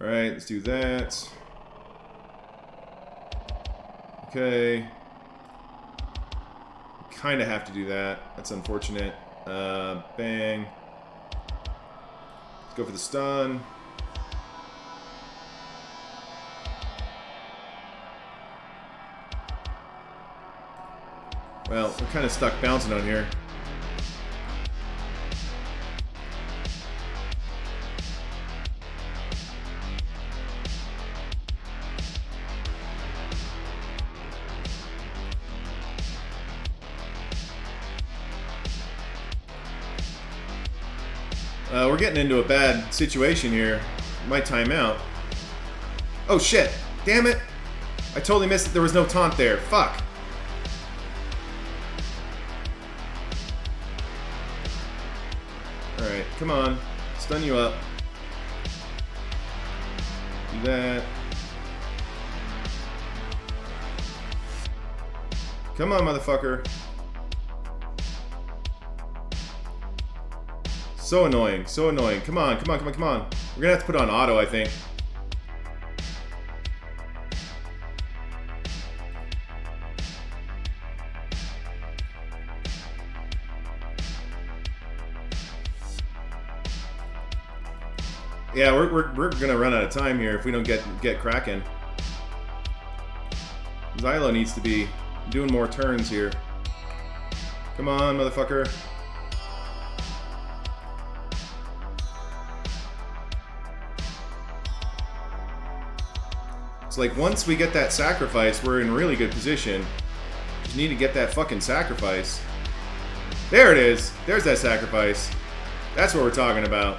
Alright, let's do that. Okay. Kind of have to do that. That's unfortunate. Bang. Let's go for the stun. Well, we're kind of stuck bouncing on here. We're getting into a bad situation here. Might time out. Oh shit! Damn it! I totally missed it. There was no taunt there. Fuck. Come on. Stun you up. Do that. Come on, motherfucker. So annoying. So annoying. Come on, come on, come on, come on. We're gonna have to put on auto, I think. Yeah, we're gonna run out of time here if we don't get cracking. Xylo needs to be doing more turns here. Come on, motherfucker. It's like once we get that sacrifice, we're in really good position. Just need to get that fucking sacrifice. There it is. There's that sacrifice. That's what we're talking about.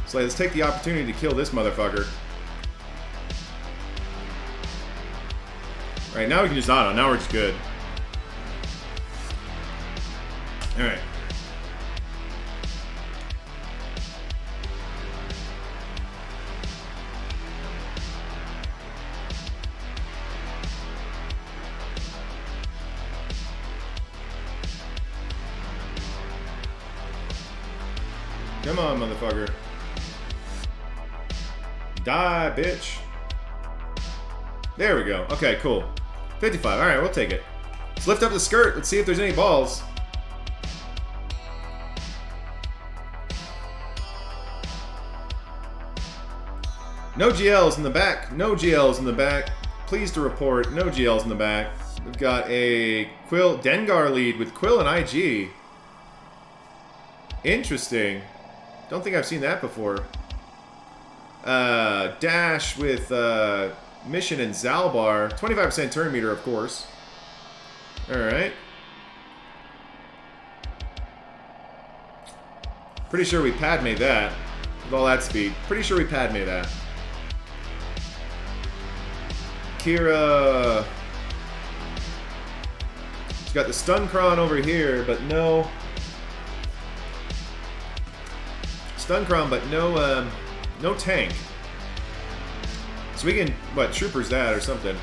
So let's take the opportunity to kill this motherfucker. Alright, now we can just auto. Now we're just good. Alright. Come on, motherfucker. Die, bitch. There we go. Okay, cool. 55. Alright, we'll take it. Let's lift up the skirt. Let's see if there's any balls. No GLs in the back. No GLs in the back. Pleased to report, no GLs in the back. We've got a Quill Dengar lead with Quill and IG. Interesting. Don't think I've seen that before. Dash with Mission and Zalbar. 25% turn meter, of course. Alright. Pretty sure we Padme that. With all that speed. Pretty sure we Padme that. Kira. She's got the stun cron over here, but no. Stun cron, but no, no tank. So we can, what, troopers that or something.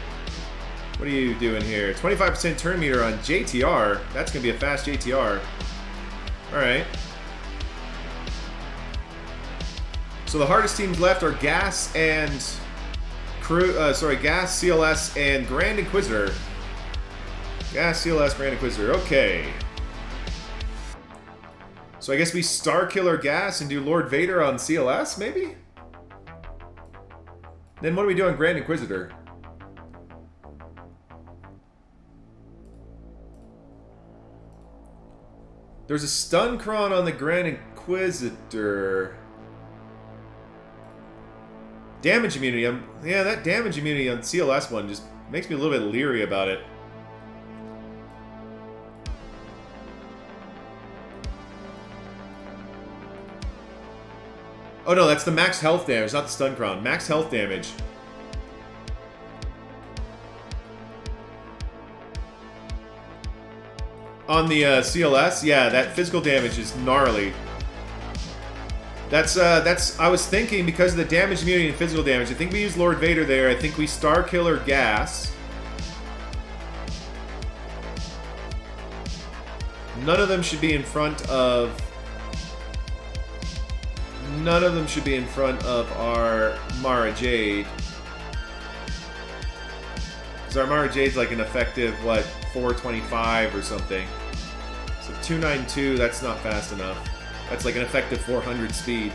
What are you doing here? 25% turn meter on JTR. That's going to be a fast JTR. Alright. So the hardest teams left are Gas and Gas, CLS, and Grand Inquisitor. Gas, CLS, Grand Inquisitor. Okay. So I guess we Star Killer Gas and do Lord Vader on CLS, maybe? Then what do we do on Grand Inquisitor? There's a stun cron on the Grand Inquisitor. Damage immunity. Yeah, that damage immunity on CLS one just makes me a little bit leery about it. Oh no, that's the max health damage, not the stun crown. Max health damage. On the CLS, yeah, that physical damage is gnarly. That's I was thinking because of the damage immunity and physical damage, I think we use Lord Vader there. I think we Star Killer Gas. None of them should be in front of... None of them should be in front of our Mara Jade. Because our Mara Jade's like an effective, what, 425 or something. So 292, that's not fast enough. That's like an effective 400 speed.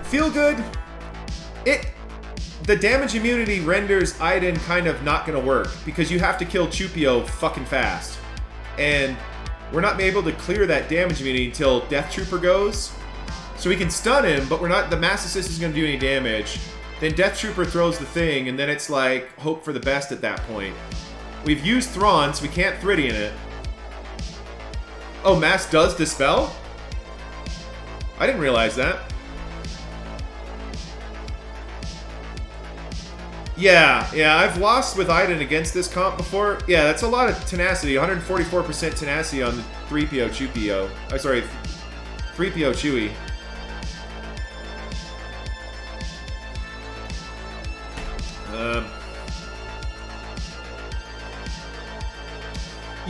Feel good. The damage immunity renders Aiden kind of not gonna work because you have to kill Chupio fucking fast. And we're not able to clear that damage immunity until Death Trooper goes. So we can stun him, but we're not, the Mass Assist isn't gonna do any damage. Then Death Trooper throws the thing, and then it's like, hope for the best at that point. We've used Thrawn, so we can't Thridian it. Oh, Mass does dispel? I didn't realize that. Yeah, I've lost with Iden against this comp before. Yeah, that's a lot of tenacity. 144% tenacity on the 3PO Chewpio. Oh, sorry, 3PO Chewy.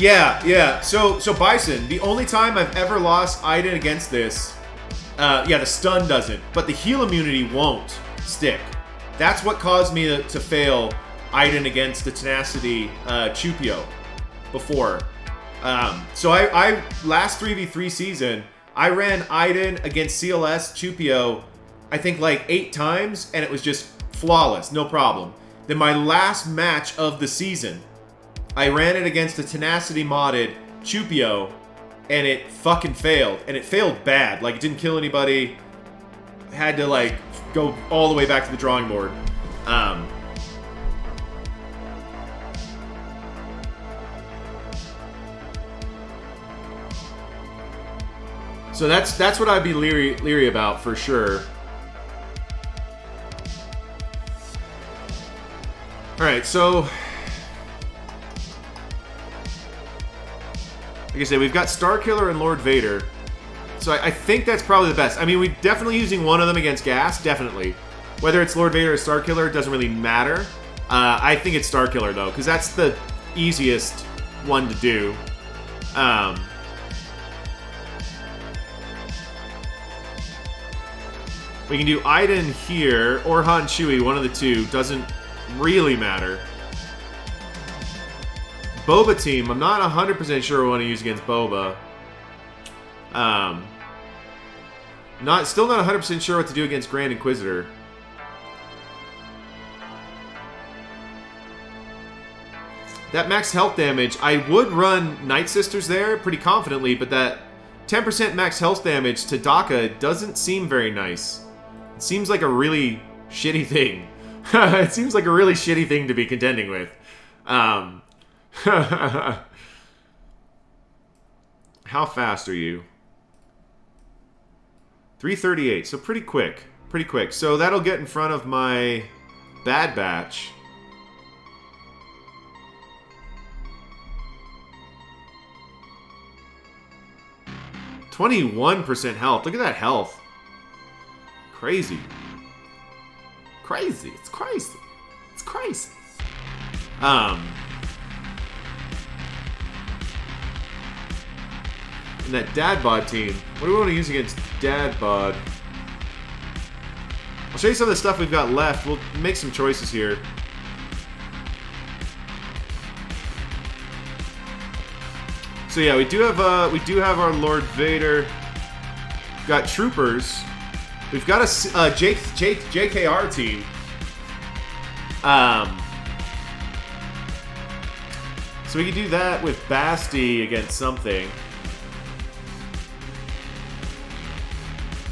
Yeah. So Bison, the only time I've ever lost Iden against this, the stun doesn't, but the heal immunity won't stick. That's what caused me to fail Iden against the Tenacity Chewpio before. So I last 3v3 season, I ran Iden against CLS Chewpio, I think like 8 times, and it was just flawless, no problem. Then my last match of the season, I ran it against a Tenacity modded Chewpio, and it fucking failed. And it failed bad. Like, it didn't kill anybody. Had to, like, go all the way back to the drawing board. So that's what I'd be leery about for sure. Alright, so like I said, we've got Starkiller and Lord Vader. So I think that's probably the best. I mean, we're definitely using one of them against Gas, definitely. Whether it's Lord Vader or Starkiller, it doesn't really matter. I think it's Starkiller, though, because that's the easiest one to do. We can do Iden here, or Han Chewy, one of the two. Doesn't really matter. Boba team, I'm not 100% sure I want to use against Boba. Still not 100% sure what to do against Grand Inquisitor. That max health damage, I would run Night Sisters there pretty confidently, but that 10% max health damage to Daka doesn't seem very nice. It seems like a really shitty thing. It seems like a really shitty thing to be contending with. How fast are you? 338, so pretty quick. Pretty quick. So that'll get in front of my Bad Batch. %21 health. Look at that health. Crazy. Crazy. It's crazy. It's crazy. And that Dad Bod team. What do we want to use against Dad Bod? I'll show you some of the stuff we've got left. We'll make some choices here. So yeah, we do have our Lord Vader. We've got troopers. We've got a JKR team. So we could do that with Basti against something.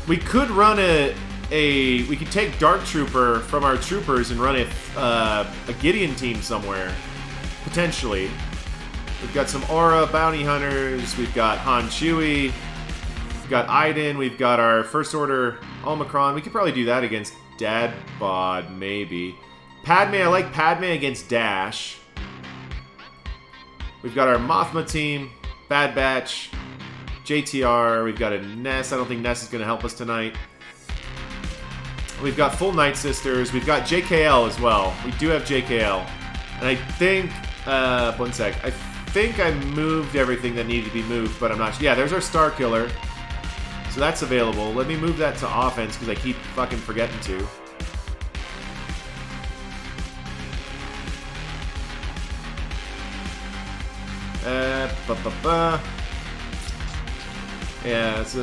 We could run we could take Dark Trooper from our troopers and run a Gideon team somewhere, potentially. We've got some Aura Bounty Hunters. We've got Han Chewy. We've got Iden. We've got our First Order Omicron. We could probably do that against Dad Bod, maybe. Padme. I like Padme against Dash. We've got our Mothma team. Bad Batch. JTR. We've got a Ness. I don't think Ness is going to help us tonight. We've got full Night Sisters. We've got JKL as well. We do have JKL. And I think... one sec. I think I moved everything that needed to be moved, but I'm not sure. Yeah, there's our Star Killer. So that's available. Let me move that to offense because I keep fucking forgetting to. Yeah, it's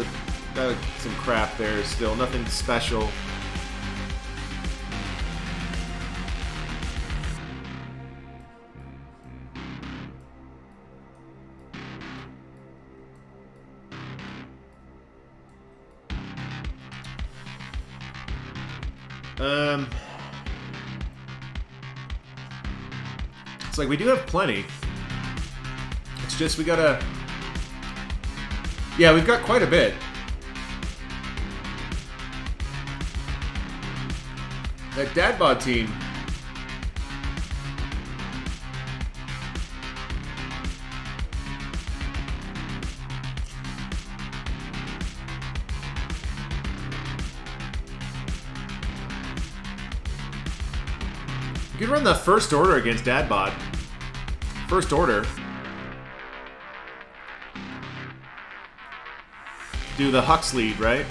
got some crap there still. Nothing special. It's like we do have plenty. It's just we gotta Yeah, we've got quite a bit. That dad bod team. You could run the first order against dad bod. First order. Do the Hux lead, right?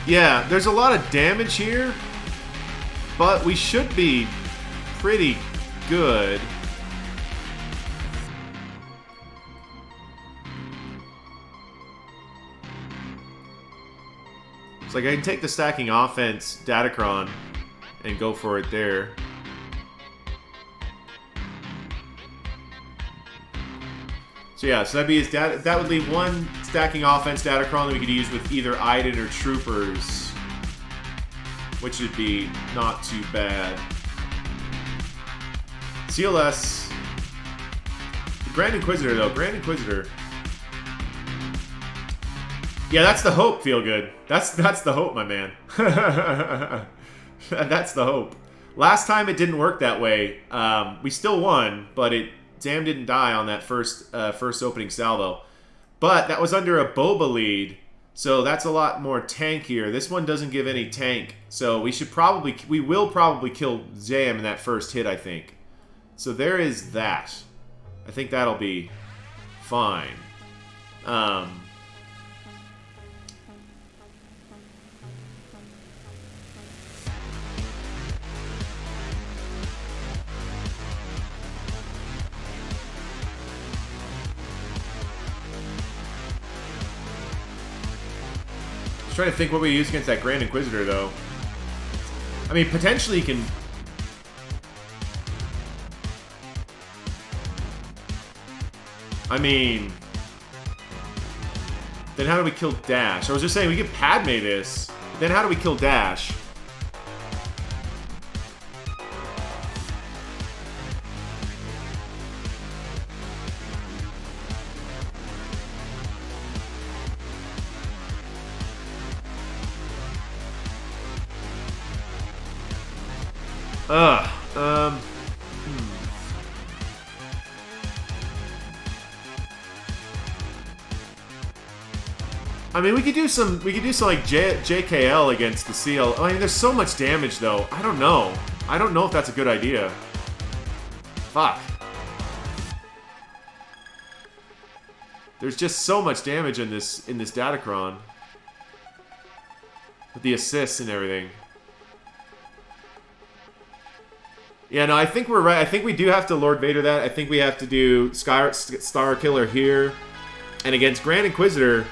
Yeah, there's a lot of damage here, but we should be pretty good. It's like I can take the stacking offense Datacron and go for it there. So yeah, so that'd be his that would leave one stacking offense Datacron that we could use with either Iden or Troopers, which would be not too bad. CLS, Grand Inquisitor though, Grand Inquisitor. Yeah, that's the hope. Feel good. That's the hope, my man. That's the hope. Last time it didn't work that way. We still won, but Zam didn't die on that first opening salvo. But that was under a Boba lead, so that's a lot more tankier. This one doesn't give any tank, so we will probably kill Zam in that first hit, I think. So there is that. I think that'll be fine. Trying to think what we use against that Grand Inquisitor, though. I mean, potentially you can... I mean... Then how do we kill Dash? I was just saying, we could Padme this. Then how do we kill Dash? I mean, we could do some like JKL against the CL. I mean, there's so much damage though. I don't know if that's a good idea. Fuck. There's just so much damage in this Datacron. With the assists and everything. Yeah, no, I think we're right. I think we do have to Lord Vader that. I think we have to do Star Killer here. And against Grand Inquisitor,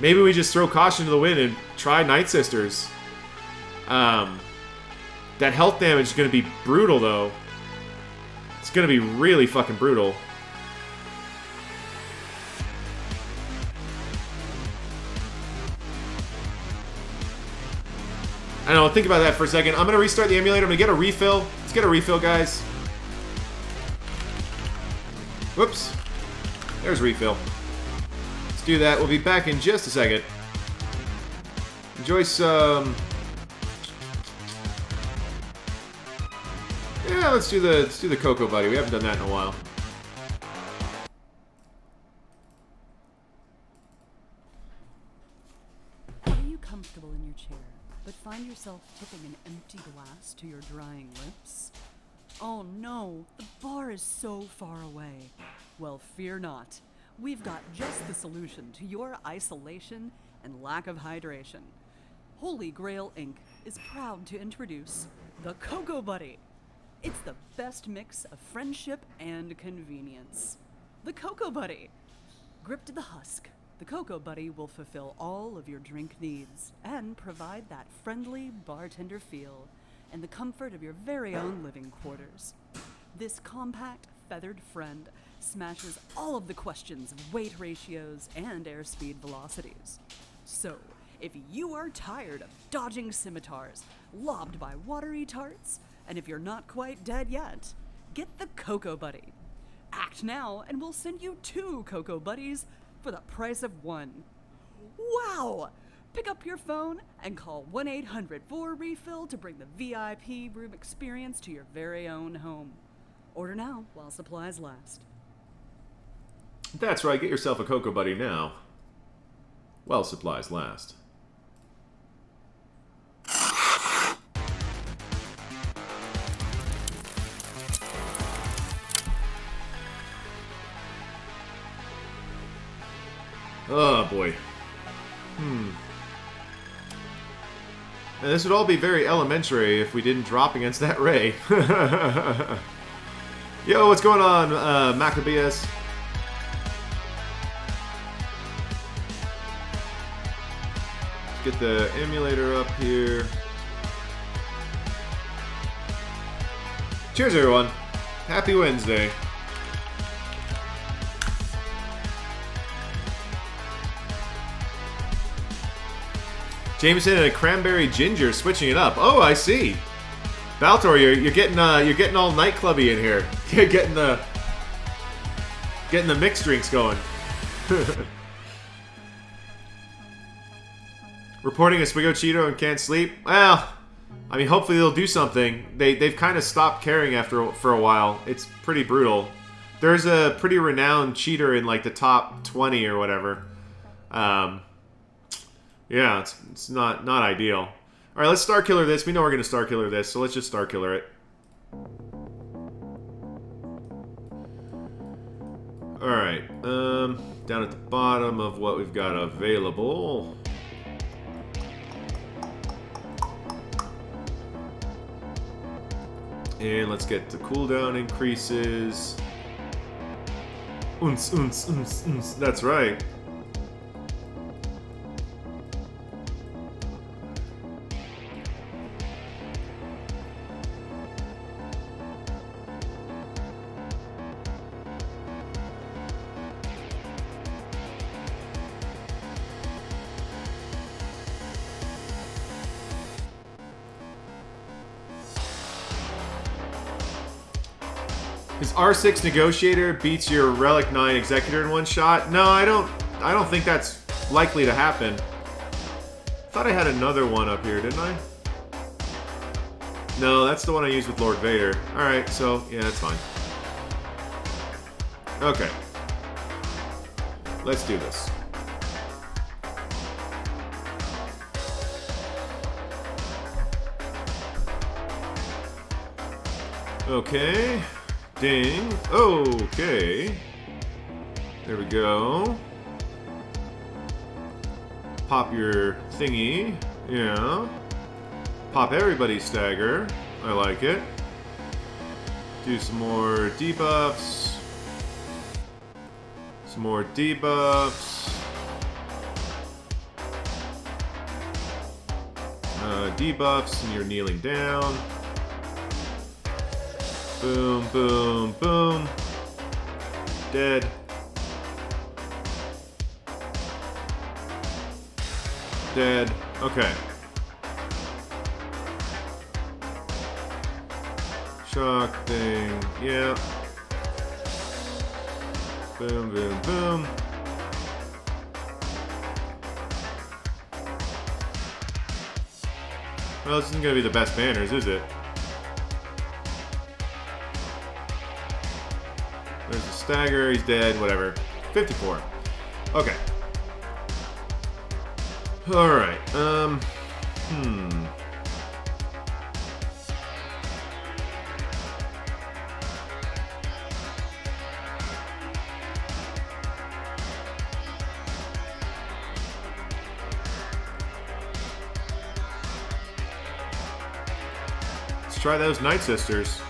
maybe we just throw caution to the wind and try Night Sisters. That health damage is going to be brutal, though. It's going to be really fucking brutal. I don't know, think about that for a second. I'm going to restart the emulator. I'm going to get a refill. Let's get a refill, guys. Whoops. There's refill. Let's do that. We'll be back in just a second. Enjoy some... Yeah, let's do the Cocoa Buddy. We haven't done that in a while. Are you comfortable in your chair, but find yourself tipping an empty glass to your drying lips? Oh no, the bar is so far away. Well, fear not. We've got just the solution to your isolation and lack of hydration. Holy Grail Inc. is proud to introduce the Cocoa Buddy. It's the best mix of friendship and convenience. The Cocoa Buddy. Gripped to the husk, the Cocoa Buddy will fulfill all of your drink needs and provide that friendly bartender feel and the comfort of your very own living quarters. This compact, feathered friend smashes all of the questions of weight ratios and airspeed velocities. So, if you are tired of dodging scimitars, lobbed by watery tarts, And if you're not quite dead yet, get the Cocoa Buddy. Act now, and we'll send you 2 Cocoa Buddies for the price of 1. Wow! Pick up your phone and call 1-800-4REFILL to bring the VIP room experience to your very own home. Order now while supplies last. That's right, get yourself a Cocoa Buddy now. While supplies last. Oh boy. And this would all be very elementary if we didn't drop against that ray. Yo, what's going on, Maccabeus? Let's get the emulator up here. Cheers, everyone. Happy Wednesday. Jameson and a cranberry ginger, switching it up. Oh, I see. Baltor, you're getting all nightclubby in here. You're getting the mixed drinks going. Reporting a SWGO Cheeto and can't sleep. Well, I mean, hopefully they'll do something. They've kind of stopped caring for a while. It's pretty brutal. There's a pretty renowned cheater in like the top 20 or whatever. Yeah, it's not ideal. All right, let's Star Killer this. We know we're going to Star Killer this, so let's just Star Killer it. All right, down at the bottom of what we've got available. And let's get the cooldown increases. Unz, unz, unz, unz. That's right. His R6 Negotiator beats your Relic 9 Executor in one shot? No, I don't think that's likely to happen. Thought I had another one up here, didn't I? No, that's the one I used with Lord Vader. Alright, so, yeah, that's fine. Okay. Let's do this. Okay. Ding. Okay. There we go. Pop your thingy. Yeah. Pop everybody's stagger. I like it. Do some more debuffs. Some more debuffs. Debuffs, and you're kneeling down. Boom, boom, boom. Dead. Dead. Okay. Shock thing. Yeah. Boom, boom, boom. Well, this isn't going to be the best banners, is it? There's a stagger, he's dead, whatever. 54. Okay. Alright, let's try those Night Sisters.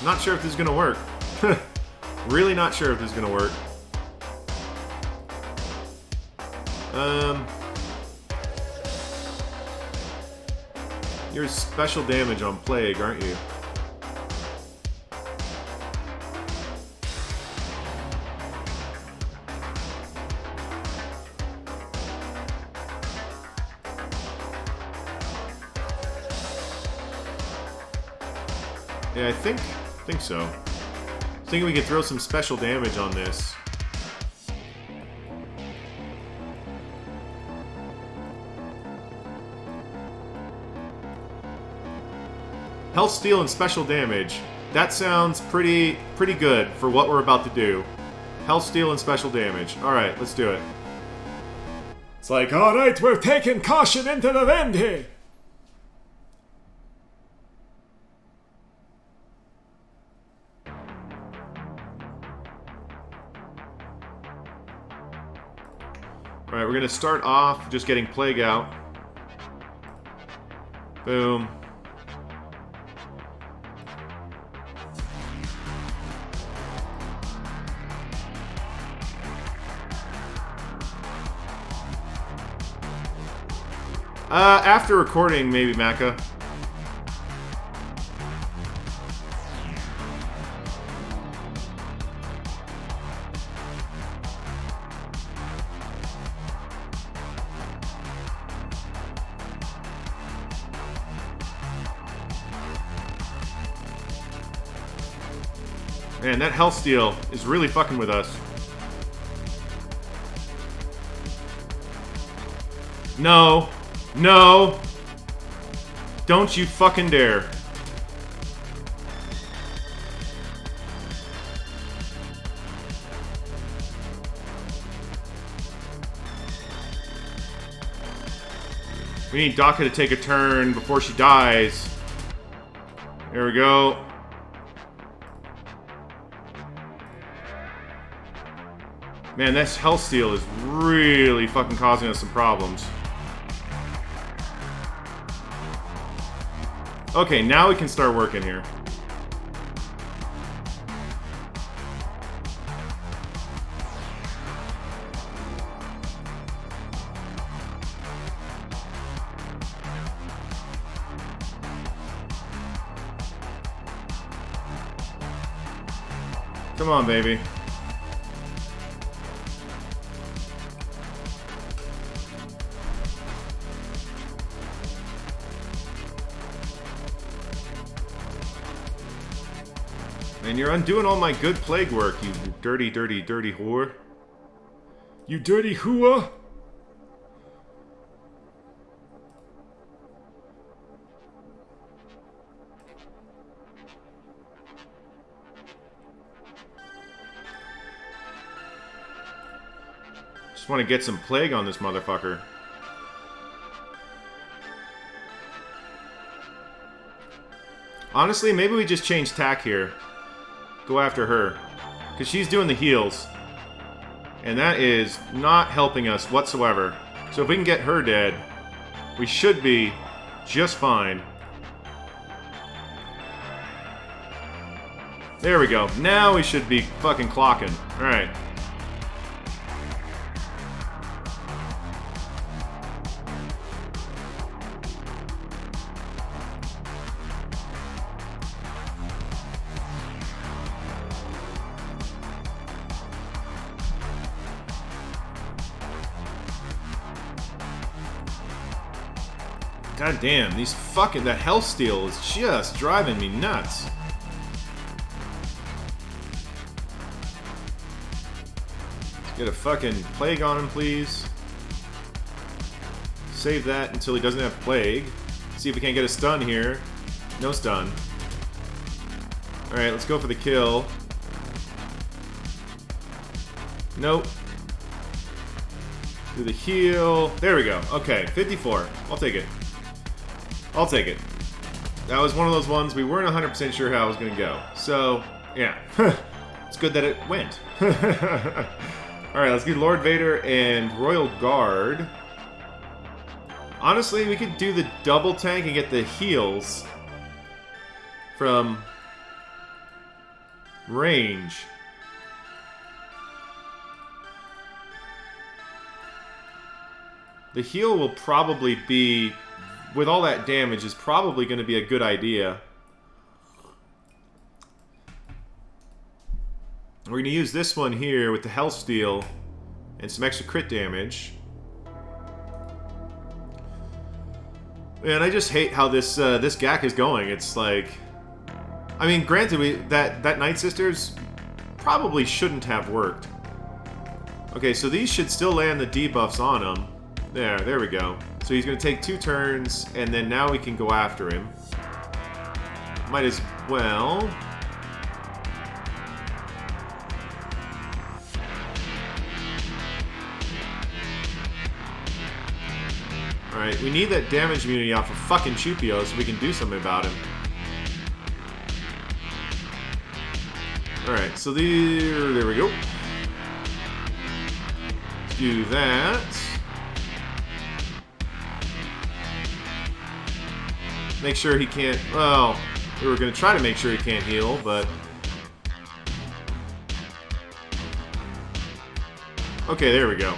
Not sure if this is gonna work. Really not sure if this is gonna work. You're special damage on Plague, aren't you? Yeah, I think so. Thinking we could throw some special damage on this. Health steal and special damage. That sounds pretty good for what we're about to do. Health steal and special damage. Alright, let's do it. It's like, alright, we're taking caution into the wind here. Alright, we're gonna start off just getting Plague out. Boom. After recording, maybe, Maka. Man, that health steal is really fucking with us. No. No! Don't you fucking dare. We need Daka to take a turn before she dies. There we go. Man, this health steal is really fucking causing us some problems. Okay, now we can start working here. Come on, baby. And you're undoing all my good plague work, you dirty, dirty, dirty whore. You dirty whore! Just want to get some plague on this motherfucker. Honestly, maybe we just change tack here. Go after her. Because she's doing the heals. And that is not helping us whatsoever. So if we can get her dead, we should be just fine. There we go. Now we should be fucking clocking. Alright. God damn, these fucking... that health steal is just driving me nuts. Get a fucking plague on him, please. Save that until he doesn't have plague. See if we can't get a stun here. No stun. Alright, let's go for the kill. Nope. Do the heal. There we go. Okay, 54. I'll take it. I'll take it. That was one of those ones we weren't 100% sure how it was going to go. So, yeah. It's good that it went. Alright, let's do Lord Vader and Royal Guard. Honestly, we could do the double tank and get the heals from range. The heal will probably be... with all that damage, is probably going to be a good idea. We're going to use this one here with the health steal and some extra crit damage. Man, I just hate how this this GAC is going. It's like... I mean, granted, that Night Sisters probably shouldn't have worked. Okay, so these should still land the debuffs on him. There we go. So he's going to take 2 turns, and then now we can go after him. Might as well. Alright, we need that damage immunity off of fucking Chupio so we can do something about him. Alright, so there we go. Let's do that. Make sure he can't... Well, we were going to try to make sure he can't heal, but... Okay, there we go.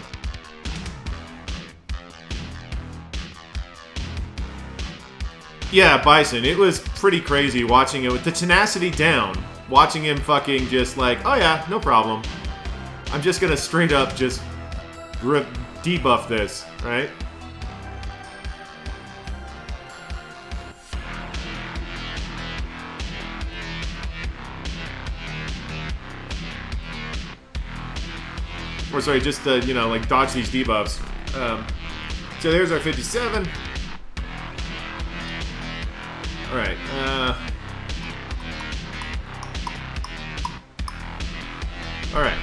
Yeah, Bison, it was pretty crazy watching it with the tenacity down. Watching him fucking just like, oh yeah, no problem. I'm just gonna straight up just debuff this, right? Or sorry, just you know, like dodge these debuffs. So there's our 57. All right. All right.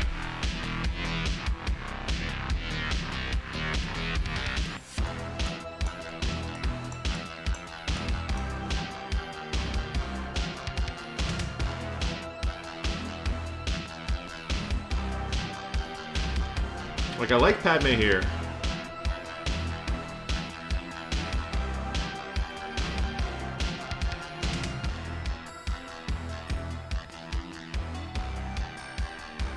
Like, I like Padme here.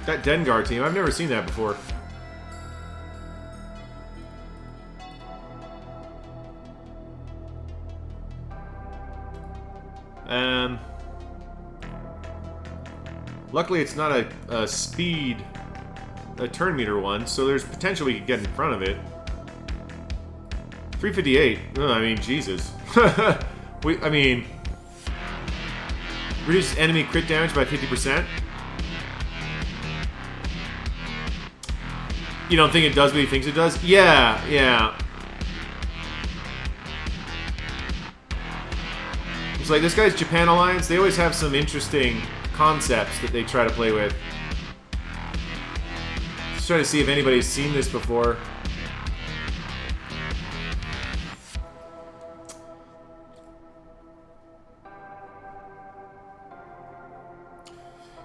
That Dengar team, I've never seen that before. Luckily it's not a speed, a turn meter one, so there's potential we could get in front of it. 358, I mean, Jesus. I mean, reduce enemy crit damage by 50%. You don't think it does what he thinks it does? Yeah, yeah. It's like this guy's Japan Alliance, they always have some interesting concepts that they try to play with. Just trying to see if anybody's seen this before.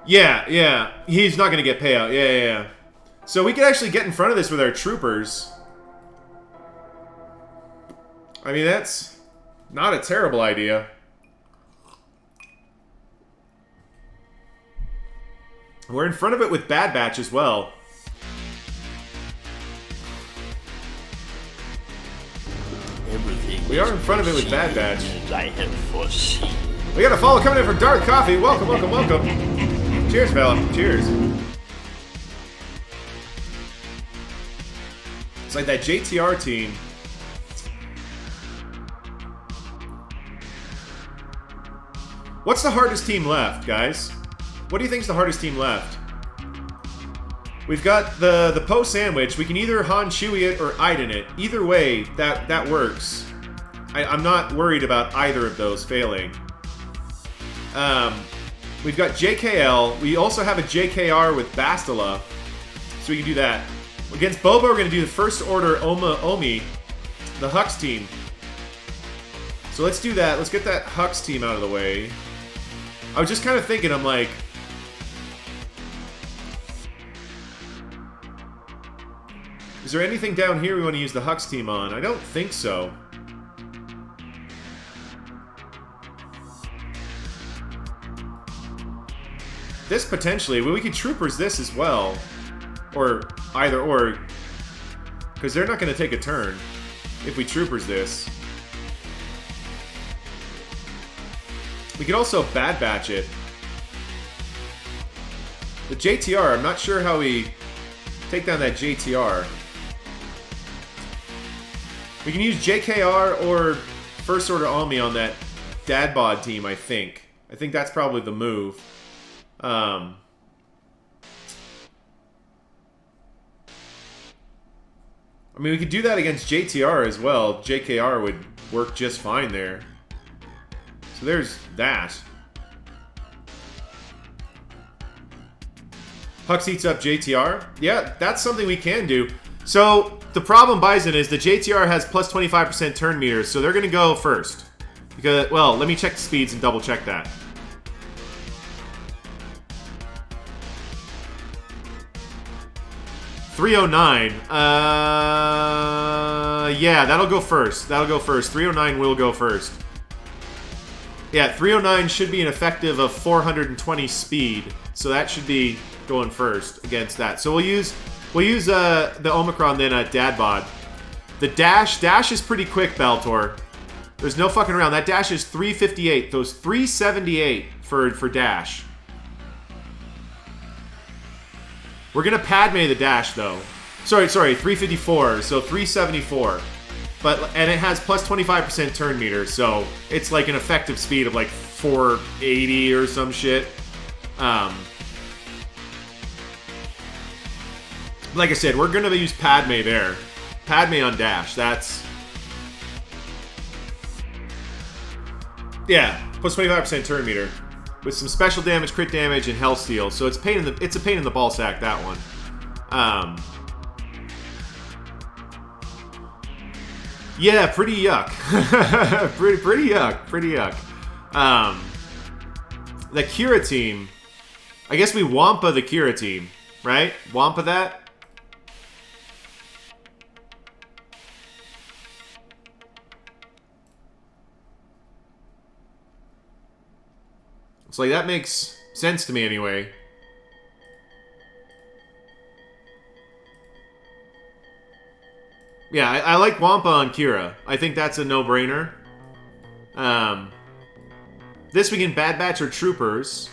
Yeah, yeah. He's not going to get payout. Yeah, yeah, yeah. So we could actually get in front of this with our troopers. I mean, that's not a terrible idea. We're in front of it with Bad Batch as well. We are in front of it with Bad Batch. We got a follow coming in from Dark Coffee. Welcome, welcome, welcome. Cheers, fella. Cheers. It's like that JTR team. What's the hardest team left, guys? What do you think's the hardest team left? We've got the Poe sandwich. We can either Han Chewie it or Iden it. Either way, that works. I'm not worried about either of those failing. We've got JKL. We also have a JKR with Bastila, so we can do that. Against Boba, we're going to do the First Order Omi, the Hux team. So let's do that. Let's get that Hux team out of the way. I was just kind of thinking, I'm like... Is there anything down here we want to use the Hux team on? I don't think so. This potentially, well, we could troopers this as well. Or either or. Because they're not going to take a turn if we troopers this. We could also Bad Batch it. The JTR, I'm not sure how we take down that JTR. We can use JKR or First Order Omi on that Dad Bod team, I think. I think that's probably the move. I mean, we could do that against JTR as well. JKR would work just fine there. So there's that. Hux eats up JTR. Yeah, that's something we can do. So the problem, Bison, is the JTR has plus 25% turn meters, so they're going to go first. Because, well, let me check the speeds and double check that. .309. Yeah, that'll go first. That'll go first. 309 will go first. Yeah, 309 should be an effective of 420 speed, so that should be going first against that. So we'll use the Omicron then at Dad Bod. The dash is pretty quick, Baltor. There's no fucking around. That dash is 358. Those 378 for dash. We're gonna Padme the dash though. Sorry, 354. So 374. And it has plus 25% turn meter, so it's like an effective speed of like 480 or some shit. Like I said, we're gonna use Padme there. Padme on dash. That's plus 25% turn meter with some special damage, crit damage, and health steal. So it's a pain in the ball sack, that one. Yeah, pretty yuck. pretty yuck. The Kira team. I guess we Wampa the Kira team, right? Wampa that. It's like that makes sense to me anyway. Yeah, I like Wampa on Kira. I think that's a no-brainer. This weekend, Bad Batch or Troopers.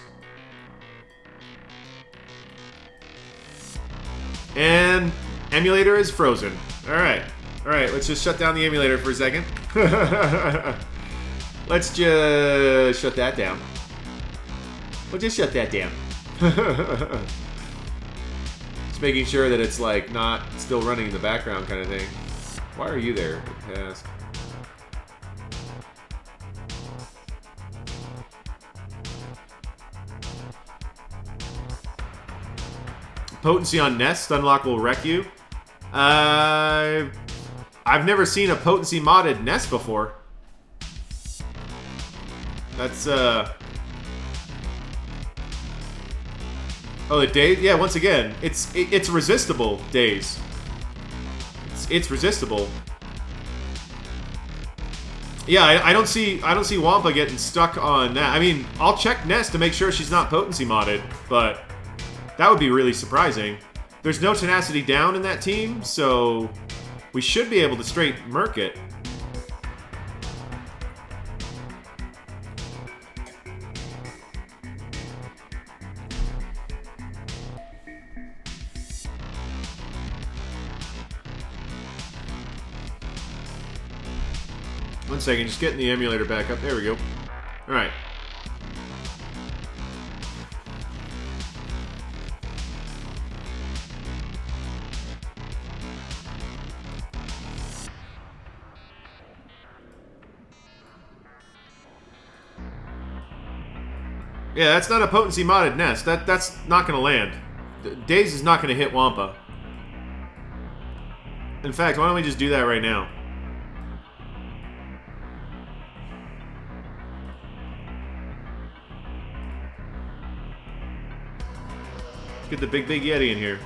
And emulator is frozen. Alright, let's just shut down the emulator for a second. Let's just shut that down. We'll just shut that down. Just making sure that it's like not still running in the background kind of thing. Why are you there? Task. Potency on Nest unlock will wreck you. I've never seen a potency modded Nest before. That's Oh, the days? Yeah, once again, it's resistible days. It's resistible. Yeah, I don't see Wampa getting stuck on that. I mean, I'll check Nest to make sure she's not potency modded, but that would be really surprising. There's no tenacity down in that team, so we should be able to straight murk it. One second, just getting the emulator back up. There we go. Alright. Yeah, that's not a potency modded Nest. That's not going to land. Daze is not going to hit Wampa. In fact, why don't we just do that right now? Get the big Yeti in here.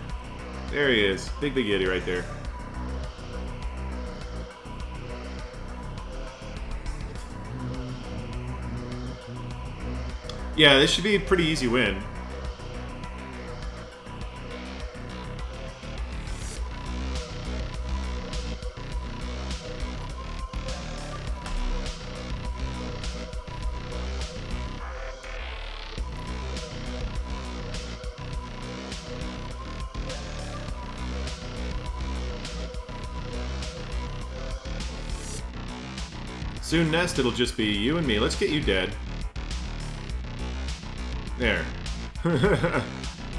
There he is. Big Yeti right there. Yeah, this should be a pretty easy win. Soon, Nest, it'll just be you and me. Let's get you dead. There.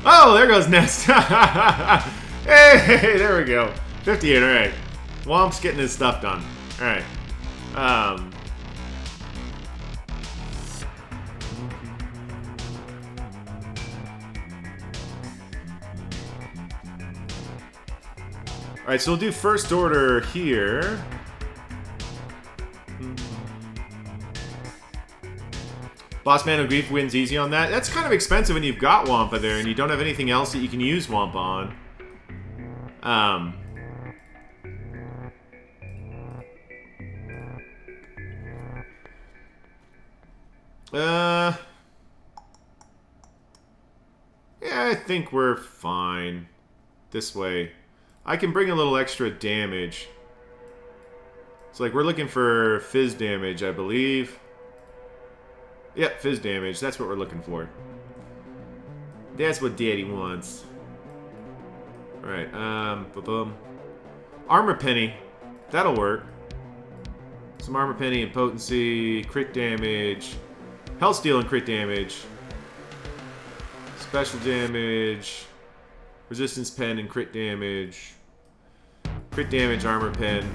Oh, there goes Nest. Hey, there we go. 58, alright. Womp's getting his stuff done. Alright. Alright, so we'll do first order here. Boss Man of Grief wins easy on that. That's kind of expensive when you've got Wampa there and you don't have anything else that you can use Wampa on. Yeah, I think we're fine. This way. I can bring a little extra damage. It's like we're looking for fizz damage, I believe. Yep, fizz damage. That's what we're looking for. That's what Daddy wants. Alright, boom. Armor Penny. That'll work. Some Armor Penny and potency, crit damage, Health Steal and crit damage, special damage, resistance pen and crit damage, armor pen.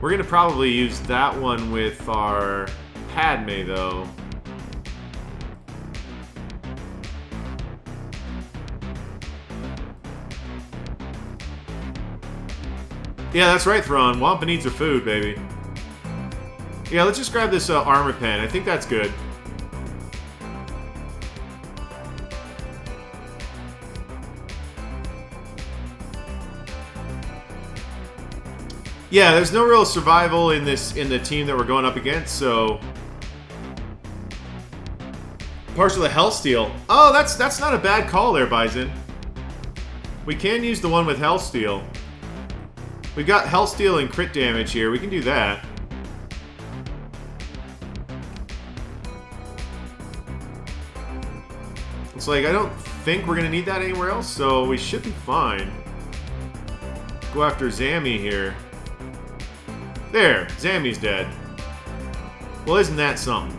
We're gonna probably use that one with our Padme though. Yeah, that's right, Thrawn. Wampa needs her food, baby. Yeah, let's just grab this armor pen. I think that's good. Yeah, there's no real survival in the team that we're going up against, so partial to Health Steal. Oh, that's not a bad call there, Bison. We can use the one with Health Steal. We've got Health Steal and crit damage here. We can do that. It's like, I don't think we're going to need that anywhere else, so we should be fine. Go after Zammy here. There, Zammy's dead. Well, isn't that something?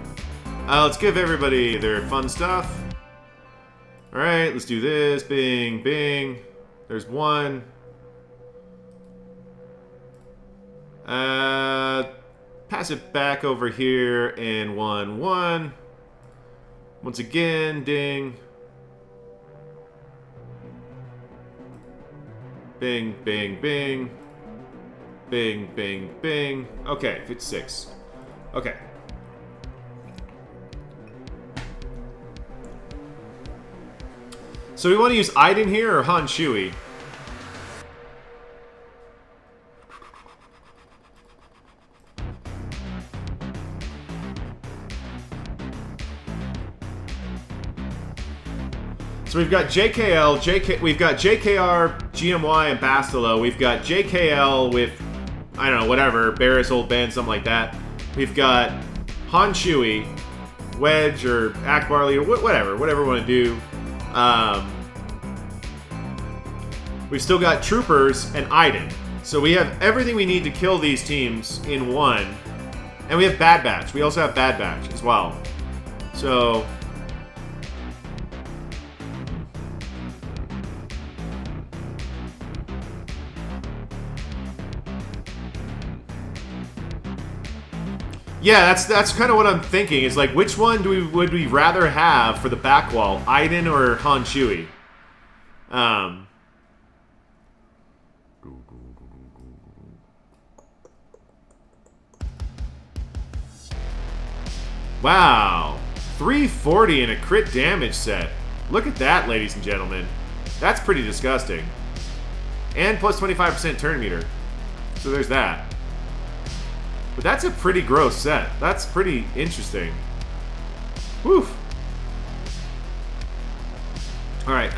Let's give everybody their fun stuff. Alright, let's do this. Bing, bing. There's one. Pass it back over here and 1, 1. Once again, ding. Bing, bing, bing. Bing, bing, bing. Okay, 56. Okay. So we want to use Iden here or Han Shui? So we've got JKL, we've got JKR, GMY, and Bastilo. We've got JKL with, I don't know, whatever, Barris, Old Ben, something like that. We've got Han Shui, Wedge, or Akbarley, or whatever we want to do. We've still got Troopers and Iden. So we have everything we need to kill these teams in one. And we have Bad Batch. We also have Bad Batch as well. So yeah, that's kind of what I'm thinking. Is like, which one would we rather have for the back wall, Iden or Han Shui? Wow, 340 in a crit damage set. Look at that, ladies and gentlemen. That's pretty disgusting. And plus 25% turn meter. So there's that. But that's a pretty gross set. That's pretty interesting. Woof. Alright,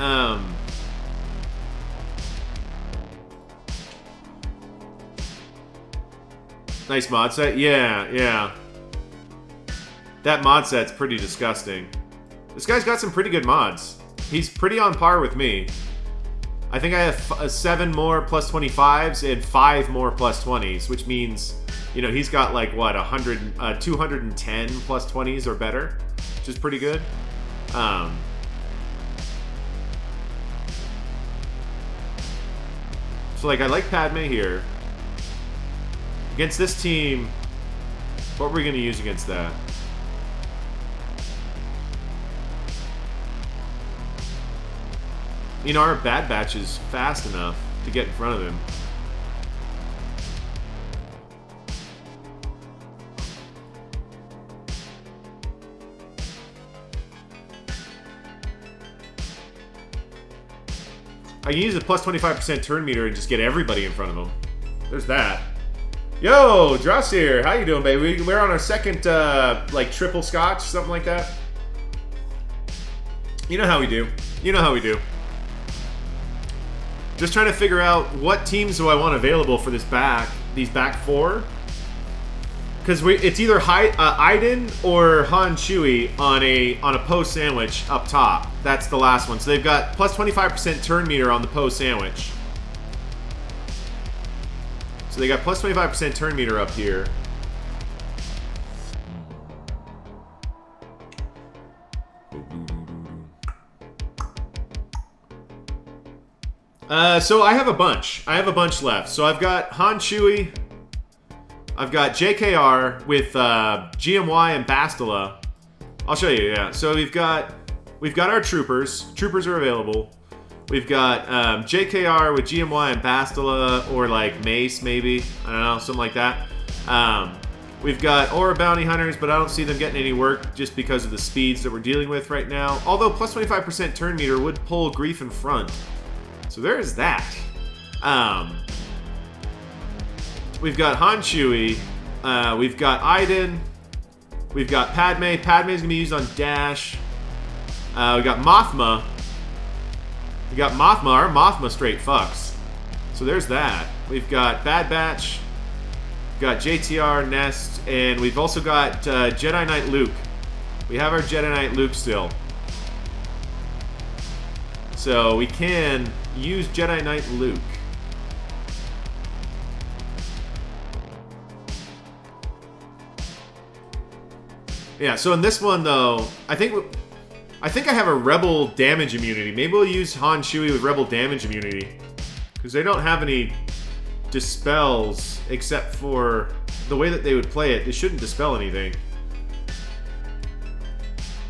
nice mod set. Yeah. That mod set's pretty disgusting. This guy's got some pretty good mods. He's pretty on par with me. I think I have 7 more plus 25s and 5 more plus 20s, which means, you know, he's got like, what, 210 plus 20s or better? which is pretty good. So, like, I like Padme here. Against this team, what were we going to use against that? You know, our Bad Batch is fast enough to get in front of him. I can use a plus 25% turn meter and just get everybody in front of him. There's that. Yo, Dross here. How you doing, baby? We're on our second, like, triple scotch, something like that. You know how we do. You know how we do. Just trying to figure out what teams do I want available for these back four. Because it's either Iden or Han Chewie on a post sandwich up top. That's the last one. So they've got plus 25% turn meter on the post sandwich. So they got plus 25% turn meter up here. So I have a bunch. I have a bunch left. So I've got Han Chewie. I've got JKR with GMY and Bastila. I'll show you, yeah. So we've got our troopers. Troopers are available. We've got JKR with GMY and Bastila, or like Mace, maybe. I don't know, something like that. We've got Aura Bounty Hunters, but I don't see them getting any work just because of the speeds that we're dealing with right now. Although plus 25% turn meter would pull Grief in front. So there's that. We've got Han Chewie. We've got Iden. We've got Padme. Padme's gonna be used on Dash. We got Mothma. We got Mothma. Our Mothma straight fucks. So there's that. We've got Bad Batch. We've got JTR, Nest, and we've also got Jedi Knight Luke. We have our Jedi Knight Luke still. So we can use Jedi Knight Luke. Yeah, so in this one though, I think I have a Rebel damage immunity. Maybe we'll use Han Chewie with Rebel damage immunity. Because they don't have any dispels except for the way that they would play it. They shouldn't dispel anything.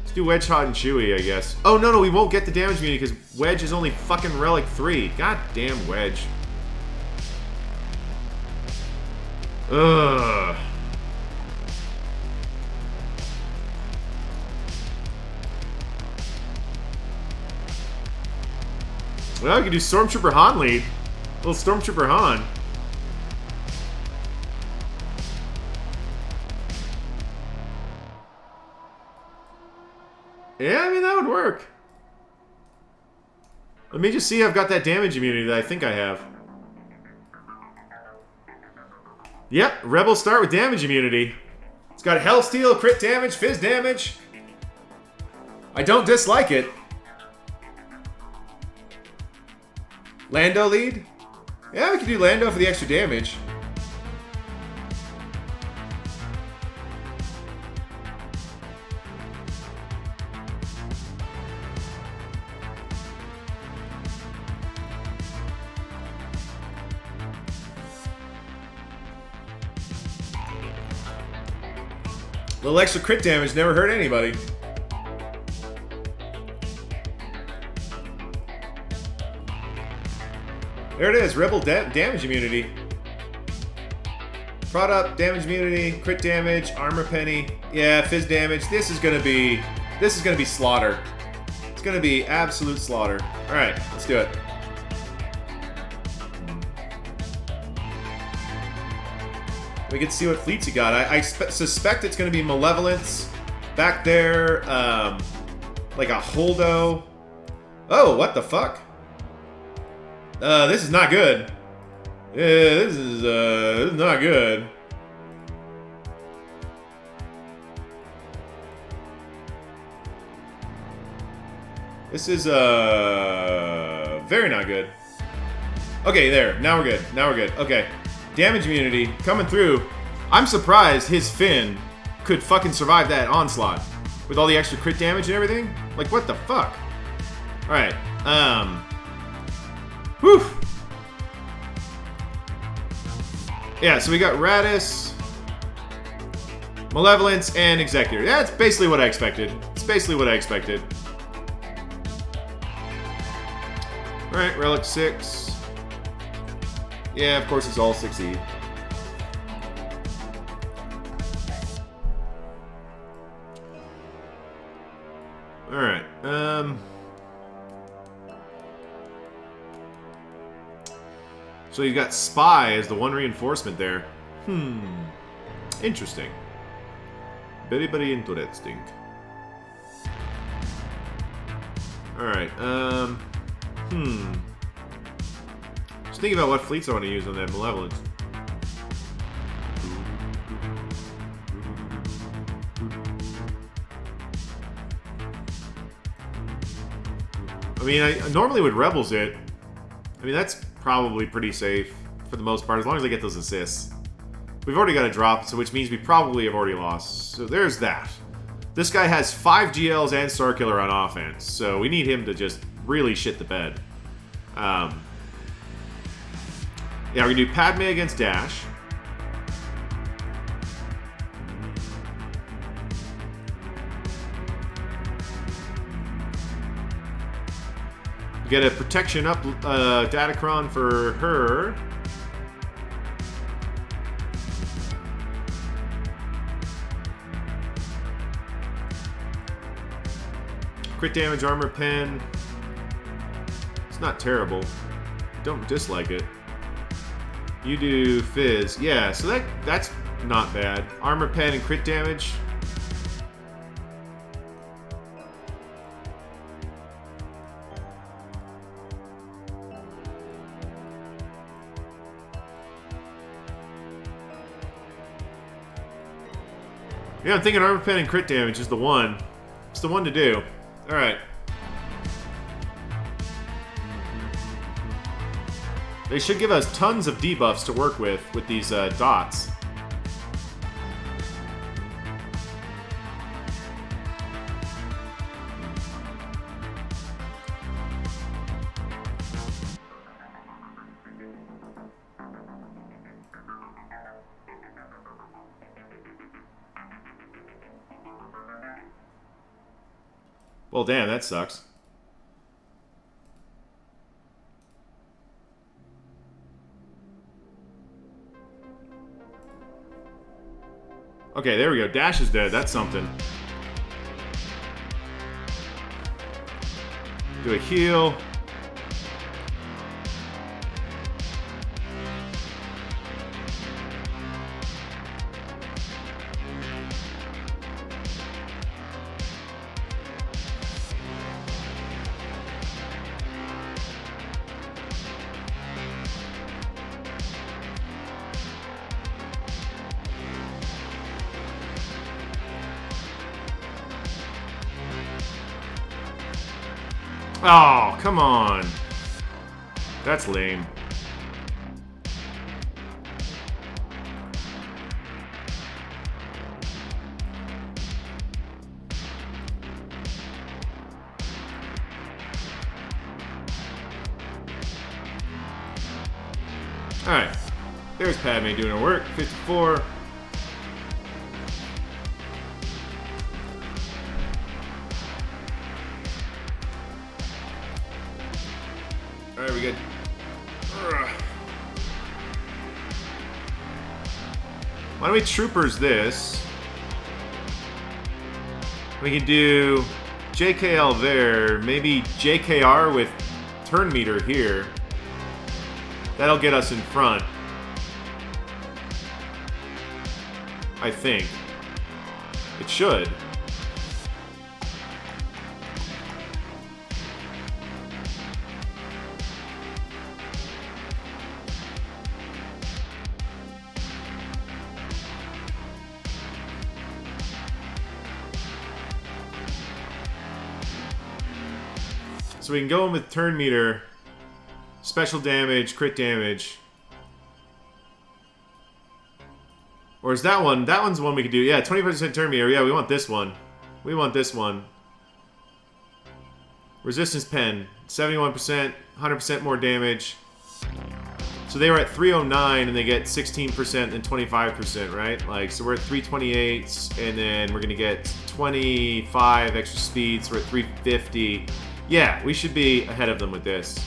Let's do Wedge, Han, and Chewie, I guess. Oh, no, we won't get the damage immunity because Wedge is only fucking Relic 3. God damn Wedge. Ugh. Well, we can do Stormtrooper Han lead. Little Stormtrooper Han. Yeah, I mean, that would work. Let me just see if I've got that damage immunity that I think I have. Yep, Rebels start with damage immunity. It's got Hellsteel, crit damage, fizz damage. I don't dislike it. Lando lead? Yeah, we can do Lando for the extra damage. A little extra crit damage never hurt anybody. There it is, Rebel damage immunity. Prod up, damage immunity, crit damage, armor penny. Yeah, fizz damage. This is gonna be slaughter. It's gonna be absolute slaughter. All right, let's do it. We get to see what fleets you got. I suspect it's gonna be Malevolence back there, like a Holdo. Oh, what the fuck? This is not good. Yeah, this is not good. This is, very not good. Okay, there. Now we're good. Now we're good. Okay. Damage immunity coming through. I'm surprised his Finn could fucking survive that onslaught. With all the extra crit damage and everything? Like, what the fuck? Alright, whew! Yeah, so we got Radis, Malevolence, and Executor. Yeah, it's basically what I expected. It's basically what I expected. Alright, Relic 6. Yeah, of course it's all 6E. Alright, so you got Spy as the one reinforcement there. Interesting. Very, very interesting. Alright, just thinking about what fleets I want to use on that Malevolence. I mean, I normally would Rebels it. I mean, that's probably pretty safe for the most part, as long as I get those assists. We've already got a drop, so which means we probably have already lost. So there's that. This guy has 5 GLs and Starkiller on offense, so we need him to just really shit the bed. Yeah, we're gonna do Padme against Dash. We get a protection up Datacron for her. Crit damage, armor pen. It's not terrible. Don't dislike it. You do Fizz. Yeah, so that's not bad. Armor pen and crit damage. Yeah, I'm thinking armor pen and crit damage is the one. It's the one to do. Alright. They should give us tons of debuffs to work with these dots. Well, damn, that sucks. Okay, there we go. Dash is dead. That's something. Do a heal. Oh, come on. That's lame. Alright. There's Padme doing her work. 54. Alright, we good. Why don't we troopers this? We can do JKL there, maybe JKR with turn meter here. That'll get us in front. I think. It should. So we can go in with turn meter, special damage, crit damage. Or is that one? That one's the one we could do. Yeah, 25% turn meter. Yeah, we want this one. We want this one. Resistance pen, 71%, 100% more damage. So they were at 309 and they get 16% and 25%, right? Like, so we're at 328 and then we're gonna get 25 extra speed, so we're at 350. Yeah, we should be ahead of them with this.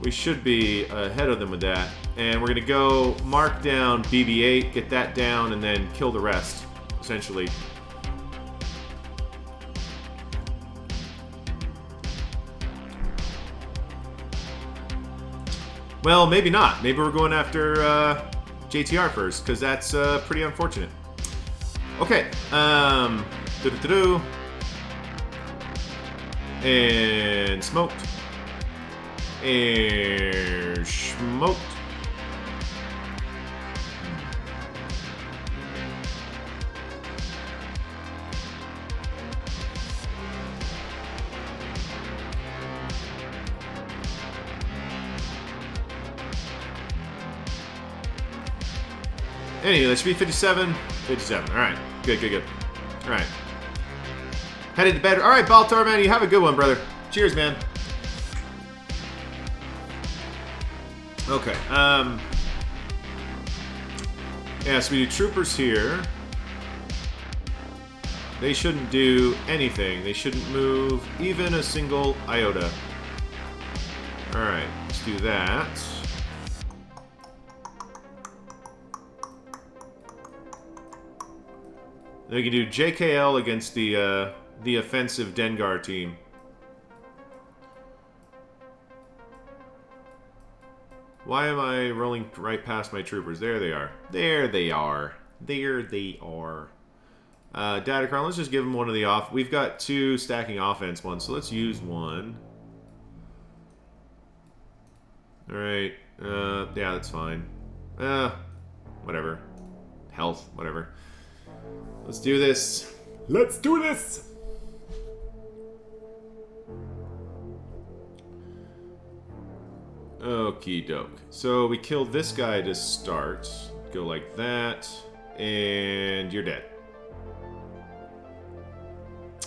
We should be ahead of them with that. And we're gonna go mark down BB-8, get that down, and then kill the rest, essentially. Well, maybe not. Maybe we're going after JTR first, because that's pretty unfortunate. Okay. Doo-doo-doo-doo. And smoked. And smoked. Anyway, that should be 57. 57. Alright. Good, good, good. Alright. Headed to bed. Alright, Baltar, man. You have a good one, brother. Cheers, man. Okay. Yeah, so we do troopers here. They shouldn't do anything. They shouldn't move even a single iota. Alright, let's do that. Then we can do JKL against the offensive Dengar team. Why am I rolling right past my troopers? There they are. There they are. There they are. Datacron, let's just give them one of the off. We've got 2 stacking offense ones, so let's use one. Alright. Yeah, that's fine. Whatever. Health, whatever. Let's do this. Let's do this! Okie doke. So we killed this guy to start. Go like that. And you're dead.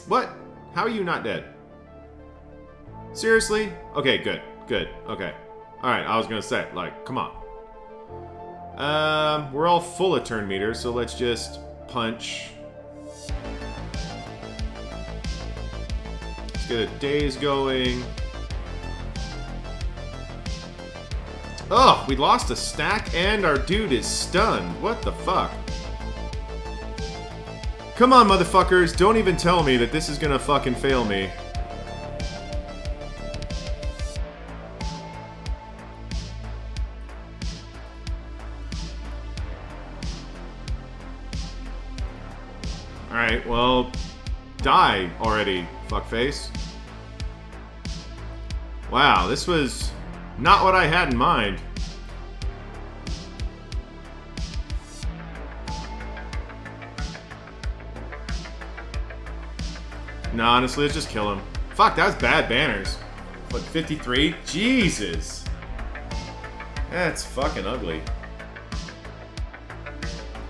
What? How are you not dead? Seriously? Okay, good. Good. Okay. Alright, I was gonna say, like, come on. We're all full of turn meters, so let's just punch. Let's get a daze going. Oh, we lost a stack and our dude is stunned. What the fuck? Come on, motherfuckers. Don't even tell me that this is gonna fucking fail me. Alright, well, die already, fuckface. Wow, this was not what I had in mind. No, honestly, let's just kill him. Fuck, that's bad banners. What, 53? Jesus! That's fucking ugly.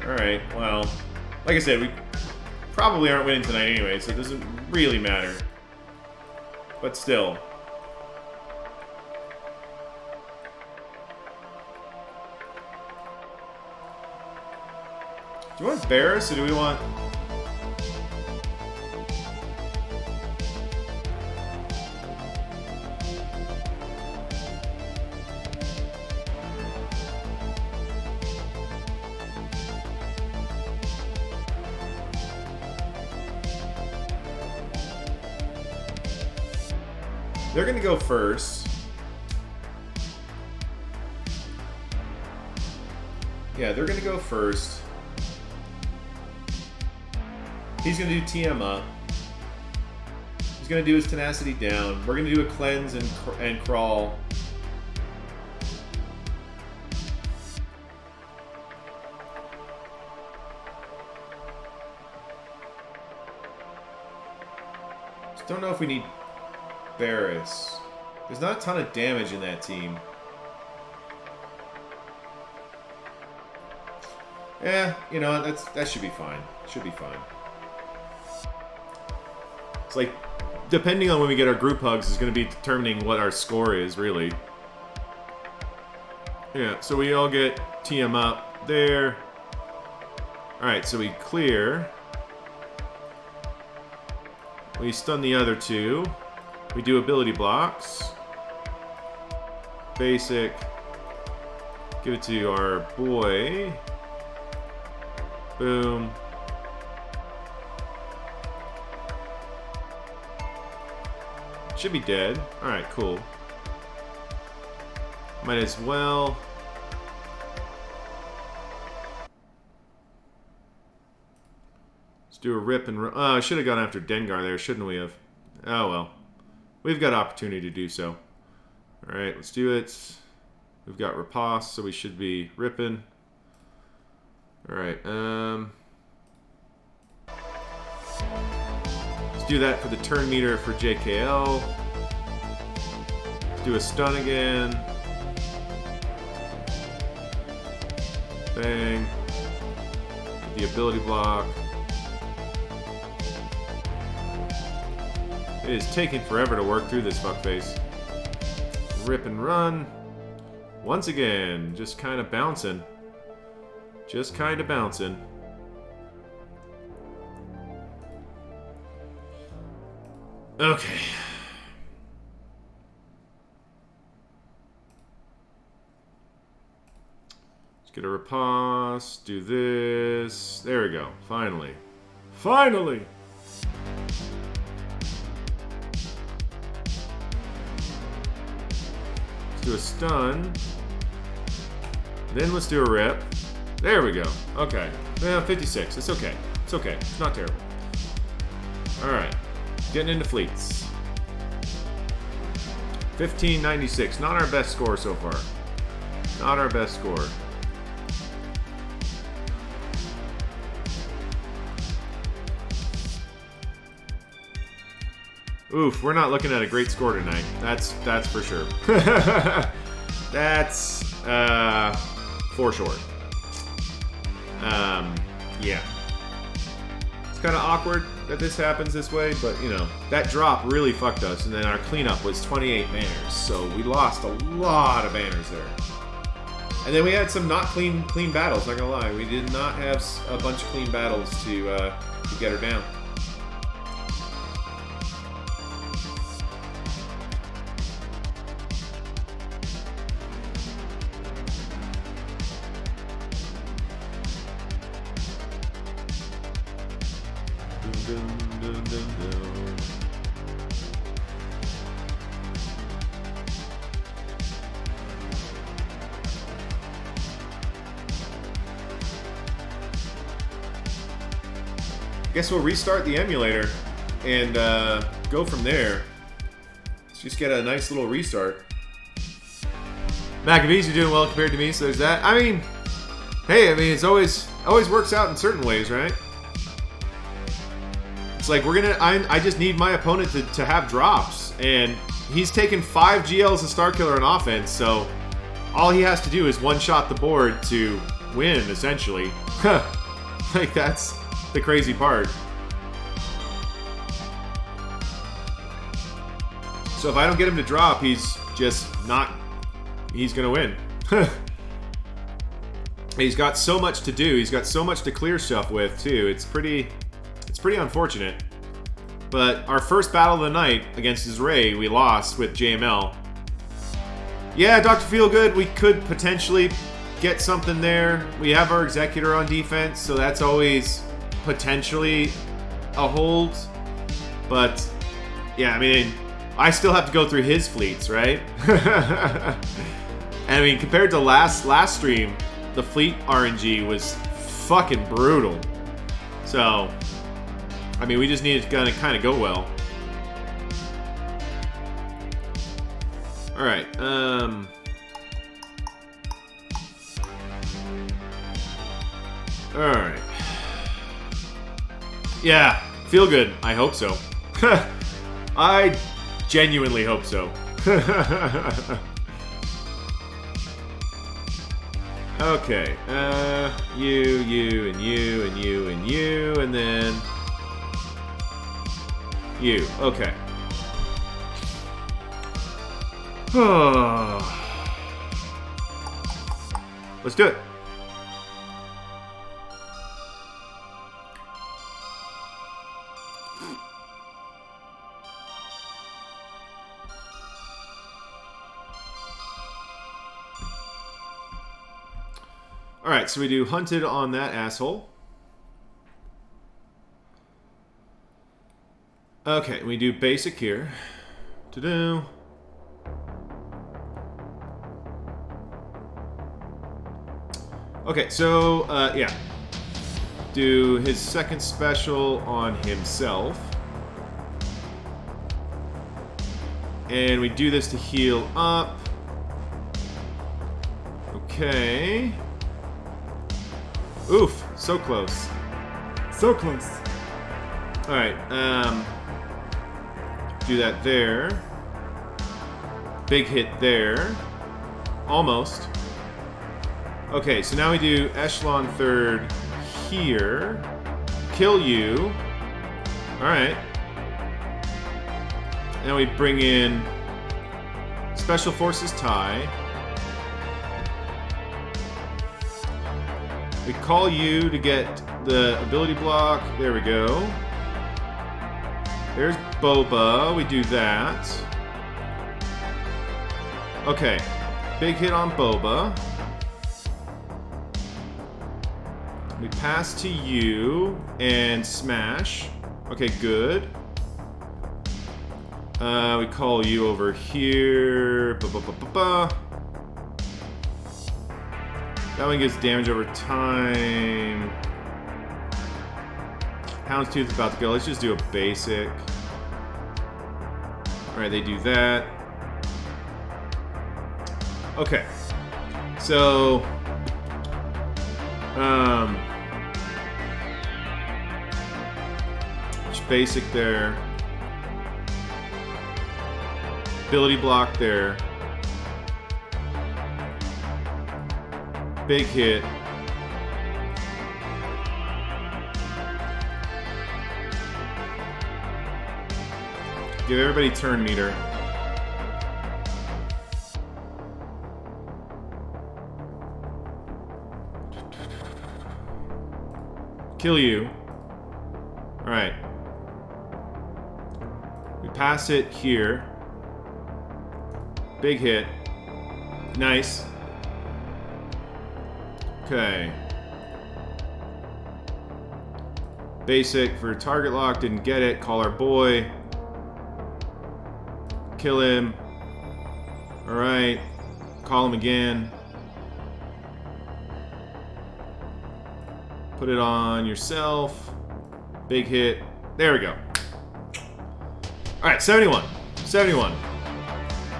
Alright, well, like I said, we probably aren't winning tonight anyway, so it doesn't really matter. But still. Do you want Barris, or do we want... They're gonna go first. Yeah, they're gonna go first. He's gonna do TM up. He's gonna do his tenacity down. We're gonna do a cleanse and crawl. Just don't know if we need Barris. There's not a ton of damage in that team. Yeah, you know, that should be fine. Should be fine. It's like, depending on when we get our group hugs is going to be determining what our score is, really. Yeah, so we all get TM up there. Alright, so we clear. We stun the other two. We do ability blocks. Basic. Give it to our boy. Boom. Should be dead. Alright, cool. Might as well. Let's do a rip and run. Oh, I should have gone after Dengar there, shouldn't we have? Oh well. We've got opportunity to do so. Alright, let's do it. We've got riposte, so we should be ripping. Alright, let's do that for the turn meter for JKL. Let's do a stun again. Bang. Get the ability block. It is taking forever to work through this fuckface. Rip and run. Once again, just kind of bouncing. Just kind of bouncing. Okay. Let's get a riposte. Do this. There we go. Finally. Finally! Let's do a stun. Then let's do a rip. There we go. Okay. Yeah, 56. It's okay. It's okay. It's not terrible. Alright. Getting into fleets. 1596. Not our best score so far. Not our best score. Oof, we're not looking at a great score tonight. That's for sure. That's for sure. Yeah. It's kind of awkward that this happens this way, but you know, that drop really fucked us, and then our cleanup was 28 banners, so we lost a lot of banners there. And then we had some not clean battles, not gonna lie. We did not have a bunch of clean battles to get her down. Guess we'll restart the emulator and go from there. Let's just get a nice little restart. McAvee's, you're doing well compared to me, so there's that. I mean, hey, it's always works out in certain ways, right? It's like I just need my opponent to have drops, and he's taken 5 GLs of Starkiller on offense, so all he has to do is one-shot the board to win, essentially. Like, that's the crazy part. So if I don't get him to drop, he's gonna win. He's got so much to do. He's got so much to clear stuff with too. It's pretty unfortunate. But our first battle of the night against his Ray, we lost with JML. Yeah, Dr. Feelgood, we could potentially get something there. We have our Executor on defense, so that's always potentially a hold. But yeah, I mean, I still have to go through his fleets, right? And I mean, compared to last stream, the fleet RNG was fucking brutal. So, I mean, we just need to kind of go well. All right. All right. Yeah, feel good. I hope so. I genuinely hope so. Okay. You, and you, and you, and you, and then You. Okay. Let's do it. Alright, so we do hunted on that asshole. Okay, we do basic here. To-do. Okay, so, yeah. Do his second special on himself. And we do this to heal up. Okay. Oof, so close. So close. Alright, do that there. Big hit there. Almost. Okay, so now we do echelon third here. Kill you. Alright. Now we bring in Special Forces tie. We call you to get the ability block. There we go. There's Boba. We do that. Okay. Big hit on Boba. We pass to you and smash. Okay, good. We call you over here. Ba-ba-ba-ba-ba. That one gets damage over time. Houndstooth is about to go. Let's just do a basic. Alright, they do that. Okay. So... just basic there. Ability block there. Big hit. Give everybody turn meter. Kill you. Alright. We pass it here. Big hit. Nice. Okay. Basic for target lock. Didn't get it. Call our boy. Kill him. Alright. Call him again. Put it on yourself. Big hit. There we go. Alright, 71. 71.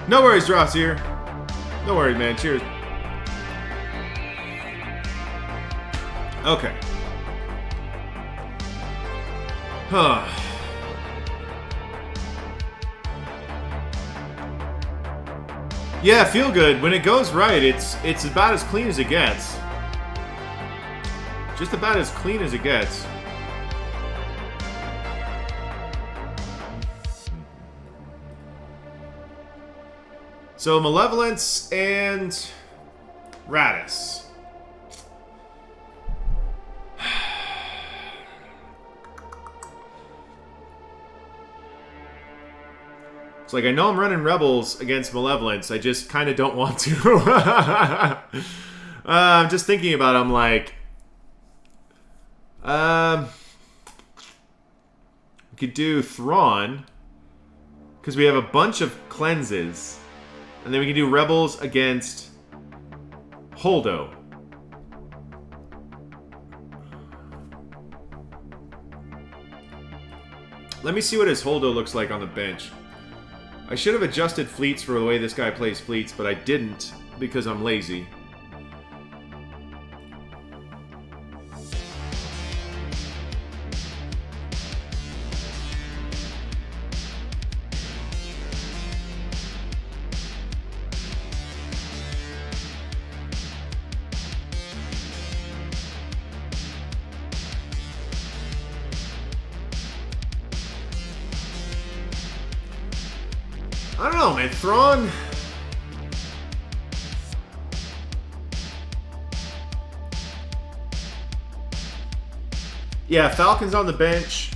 No worries, Dross here. No worries, man. Cheers. Okay. Huh. Yeah, feel good. When it goes right, it's about as clean as it gets. Just about as clean as it gets. So, Malevolence and Radis. It's like, I know I'm running Rebels against Malevolence. I just kind of don't want to. I'm just thinking about it. I'm like... we could do Thrawn. Because we have a bunch of cleanses. And then we can do Rebels against Holdo. Let me see what his Holdo looks like on the bench. I should have adjusted fleets for the way this guy plays fleets, but I didn't because I'm lazy. I don't know, man. Thrawn. Yeah, Falcon's on the bench.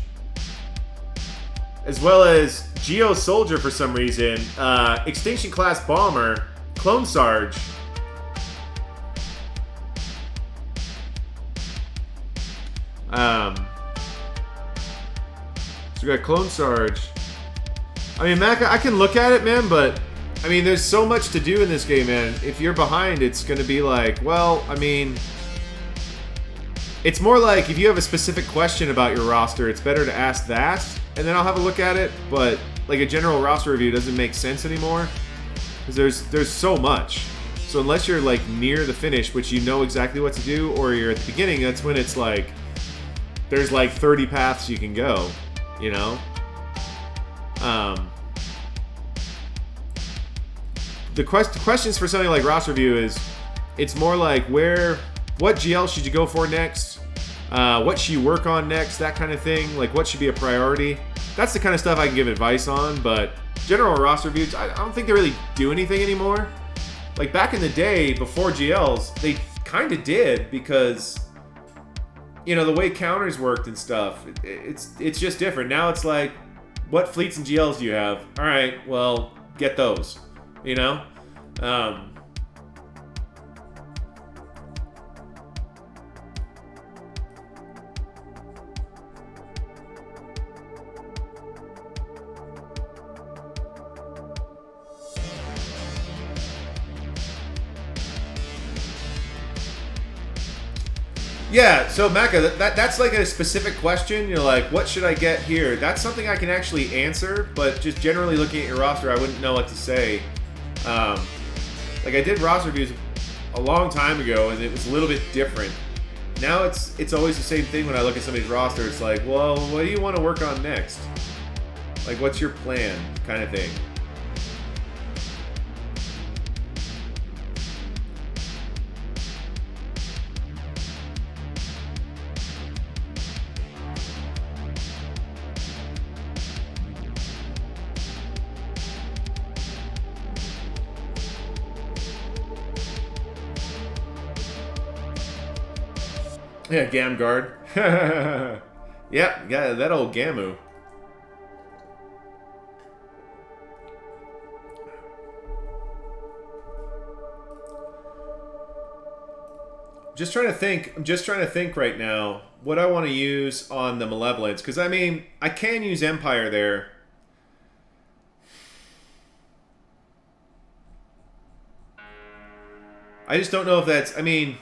As well as Geo Soldier for some reason. Extinction Class Bomber. Clone Sarge. So we got Clone Sarge. I mean, Mac, I can look at it, man, but I mean, there's so much to do in this game, man. If you're behind, it's gonna be like, well, I mean, it's more like if you have a specific question about your roster, it's better to ask that, and then I'll have a look at it. But like a general roster review doesn't make sense anymore because there's so much. So unless you're like near the finish, which you know exactly what to do, or you're at the beginning, that's when it's like there's like 30 paths you can go, you know. The questions for something like roster review is, it's more like what GL should you go for next? What should you work on next? That kind of thing. Like what should be a priority? That's the kind of stuff I can give advice on. But general roster reviews, I don't think they really do anything anymore. Like back in the day before GLs, they kind of did because, you know, the way counters worked and stuff. It's just different now. It's like, what fleets and GLs do you have? All right, well, get those. You know. Yeah, so Mecca, that's like a specific question. You're like, what should I get here? That's something I can actually answer, but just generally looking at your roster, I wouldn't know what to say. Like I did roster reviews a long time ago, and it was a little bit different. Now it's always the same thing when I look at somebody's roster. It's like, well, what do you want to work on next? Like, what's your plan, kind of thing. Yeah, Gamguard. Yeah, that old Gamu. I'm just trying to think right now what I want to use on the Malevolence, because I mean, I can use Empire there. I just don't know if that's, I mean,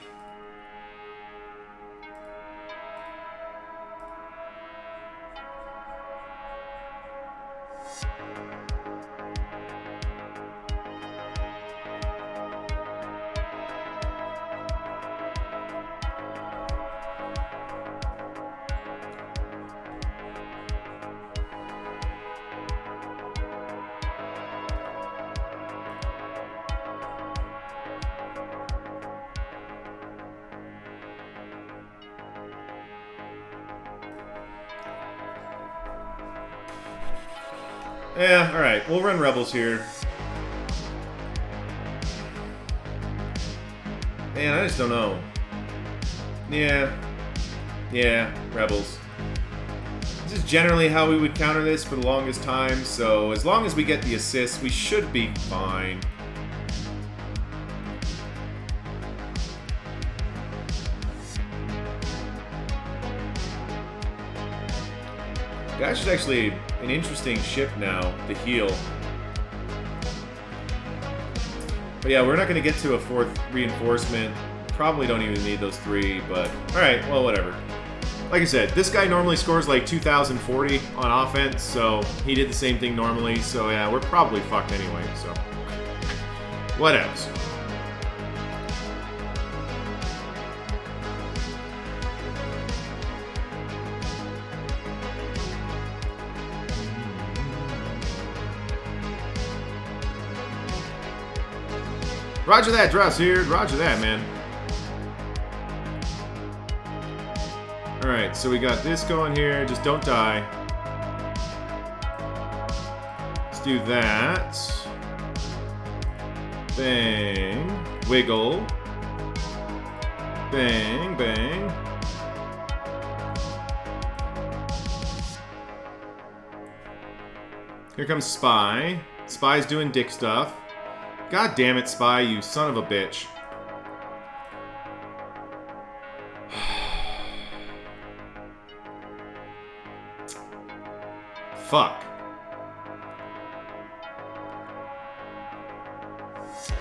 yeah, alright. We'll run Rebels here. Man, I just don't know. Yeah. Yeah, Rebels. This is generally how we would counter this for the longest time, so as long as we get the assists, we should be fine. Dash is actually an interesting ship now, the heal. But yeah, we're not going to get to a 4th reinforcement. Probably don't even need those 3, but alright, well, whatever. Like I said, this guy normally scores like 2,040 on offense, so he did the same thing normally, so yeah, we're probably fucked anyway, so. What else? Roger that, Drossbeard. Roger that, man. Alright, so we got this going here. Just don't die. Let's Do that. Bang. Wiggle. Bang, bang. Here comes Spy. Spy's doing dick stuff. God damn it, Spy, you son of a bitch. Fuck.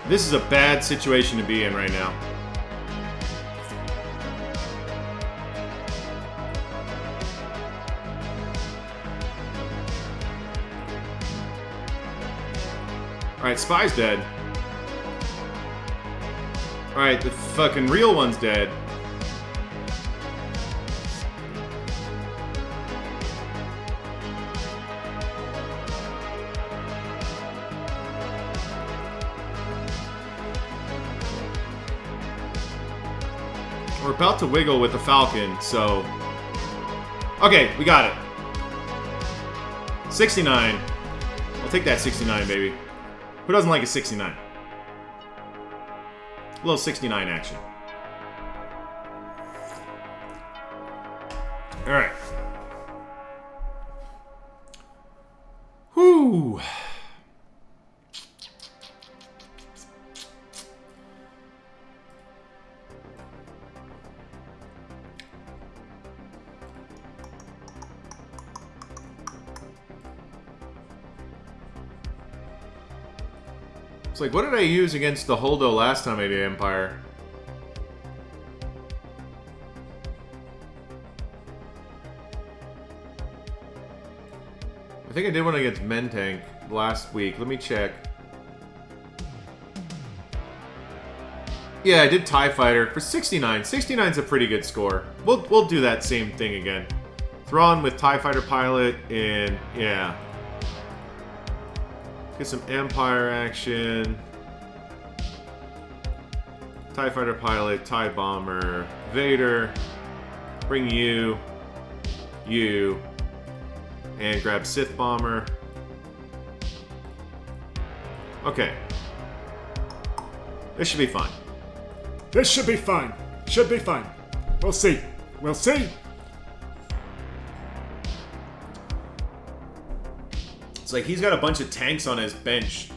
This is a bad situation to be in right now. Alright, Spy's dead. Alright, the fucking real one's dead. We're about to wiggle with the Falcon, so... Okay, we got it. 69. I'll take that 69, baby. Who doesn't like a 69? A little 69 action. Alright. Whew. It's like, what did I use against the Holdo last time I did Empire? I think I did one against Mentank last week. Let me check. Yeah, I did TIE Fighter for 69. 69's a pretty good score. We'll do that same thing again. Thrawn with TIE Fighter Pilot and yeah. Get some Empire action. TIE Fighter Pilot, TIE Bomber, Vader. Bring you, and grab Sith Bomber. Okay. This should be fine. This should be fine. Should be fine. We'll see. We'll see. It's like he's got a bunch of tanks on his bench.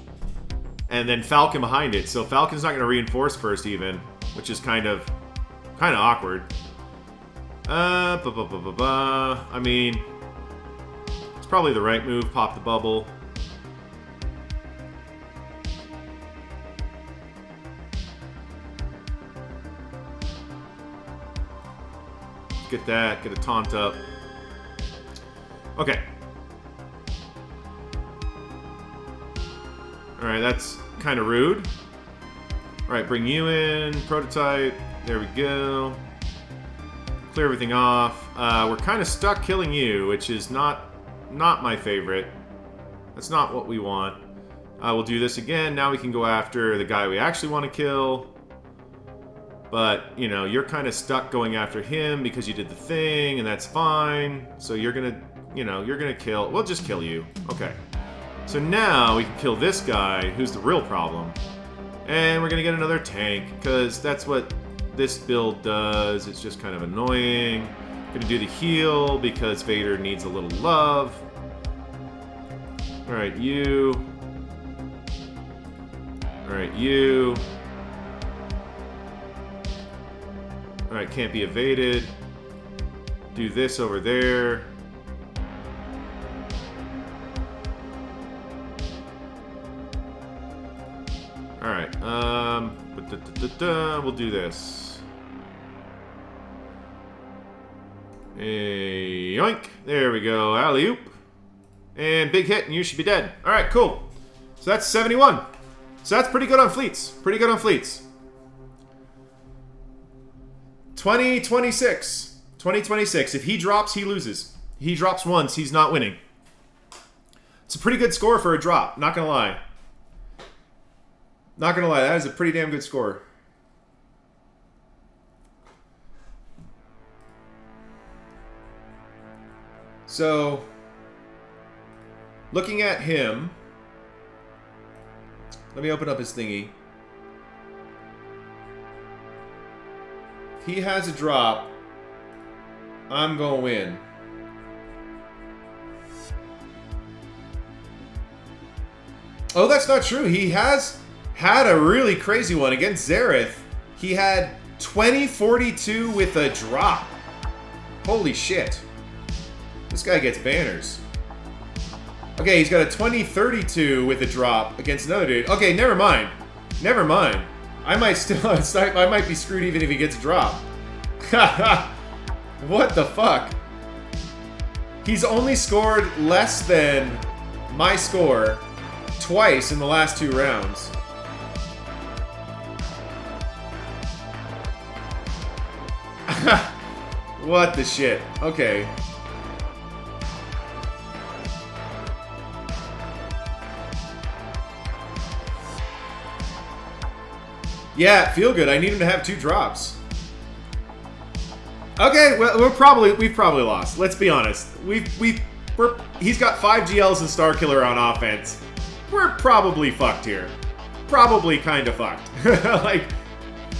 And then Falcon behind it. So Falcon's not going to reinforce first even. Which is kind of awkward. I mean... It's probably the right move. Pop the bubble. Get that. Get a taunt up. Okay. Alright, that's kind of rude. Alright, bring you in. Prototype. There we go. Clear everything off. We're kind of stuck killing you, which is not my favorite. That's not what we want. We'll do this again. Now we can go after the guy we actually want to kill. But, you know, you're kind of stuck going after him because you did the thing, and that's fine. So you're gonna, you know, you're gonna kill... We'll just kill you. Okay. So now we can kill this guy, who's the real problem. And we're going to get another tank, because that's what this build does. It's just kind of annoying. Going to do the heal, because Vader needs a little love. Alright, you. Alright, you. Alright, can't be evaded. Do this over there. Alright, we'll do this. Hey, yoink. There we go. Alley-oop. And big hit, and you should be dead. Alright, cool. So that's 71. So that's pretty good on fleets. Pretty good on fleets. 2026. 2026. If he drops, he loses. He drops once, he's not winning. It's a pretty good score for a drop, not gonna lie. Not gonna lie, that is a pretty damn good score. So, looking at him, Let me open up his thingy. If he has a drop, I'm gonna win. Oh, that's not true. He has had a really crazy one against Zareth. He had 2042 with a drop. Holy shit. This guy gets banners. Okay, he's got a 2032 with a drop against another dude. Okay, never mind. Never mind. I might still I might be screwed even if he gets a drop. What the fuck? He's only scored less than my score twice in the last 2 rounds. What the shit? Okay. Yeah, feel good. I need him to have 2 drops. Okay, well, we've probably lost. Let's be honest. He's got 5 GLs and Star Killer on offense. We're probably fucked here. Probably kind of fucked. Like,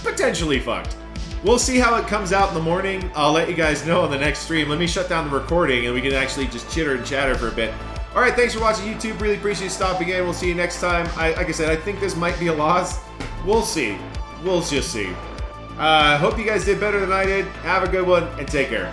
potentially fucked. We'll see how it comes out in the morning. I'll let you guys know on the next stream. Let me shut down the recording and we can actually just chitter and chatter for a bit. Alright, thanks for watching YouTube. Really appreciate you stopping in. We'll see you next time. Like I said, I think this might be a loss. We'll see. We'll just see. Hope you guys did better than I did. Have a good one and take care.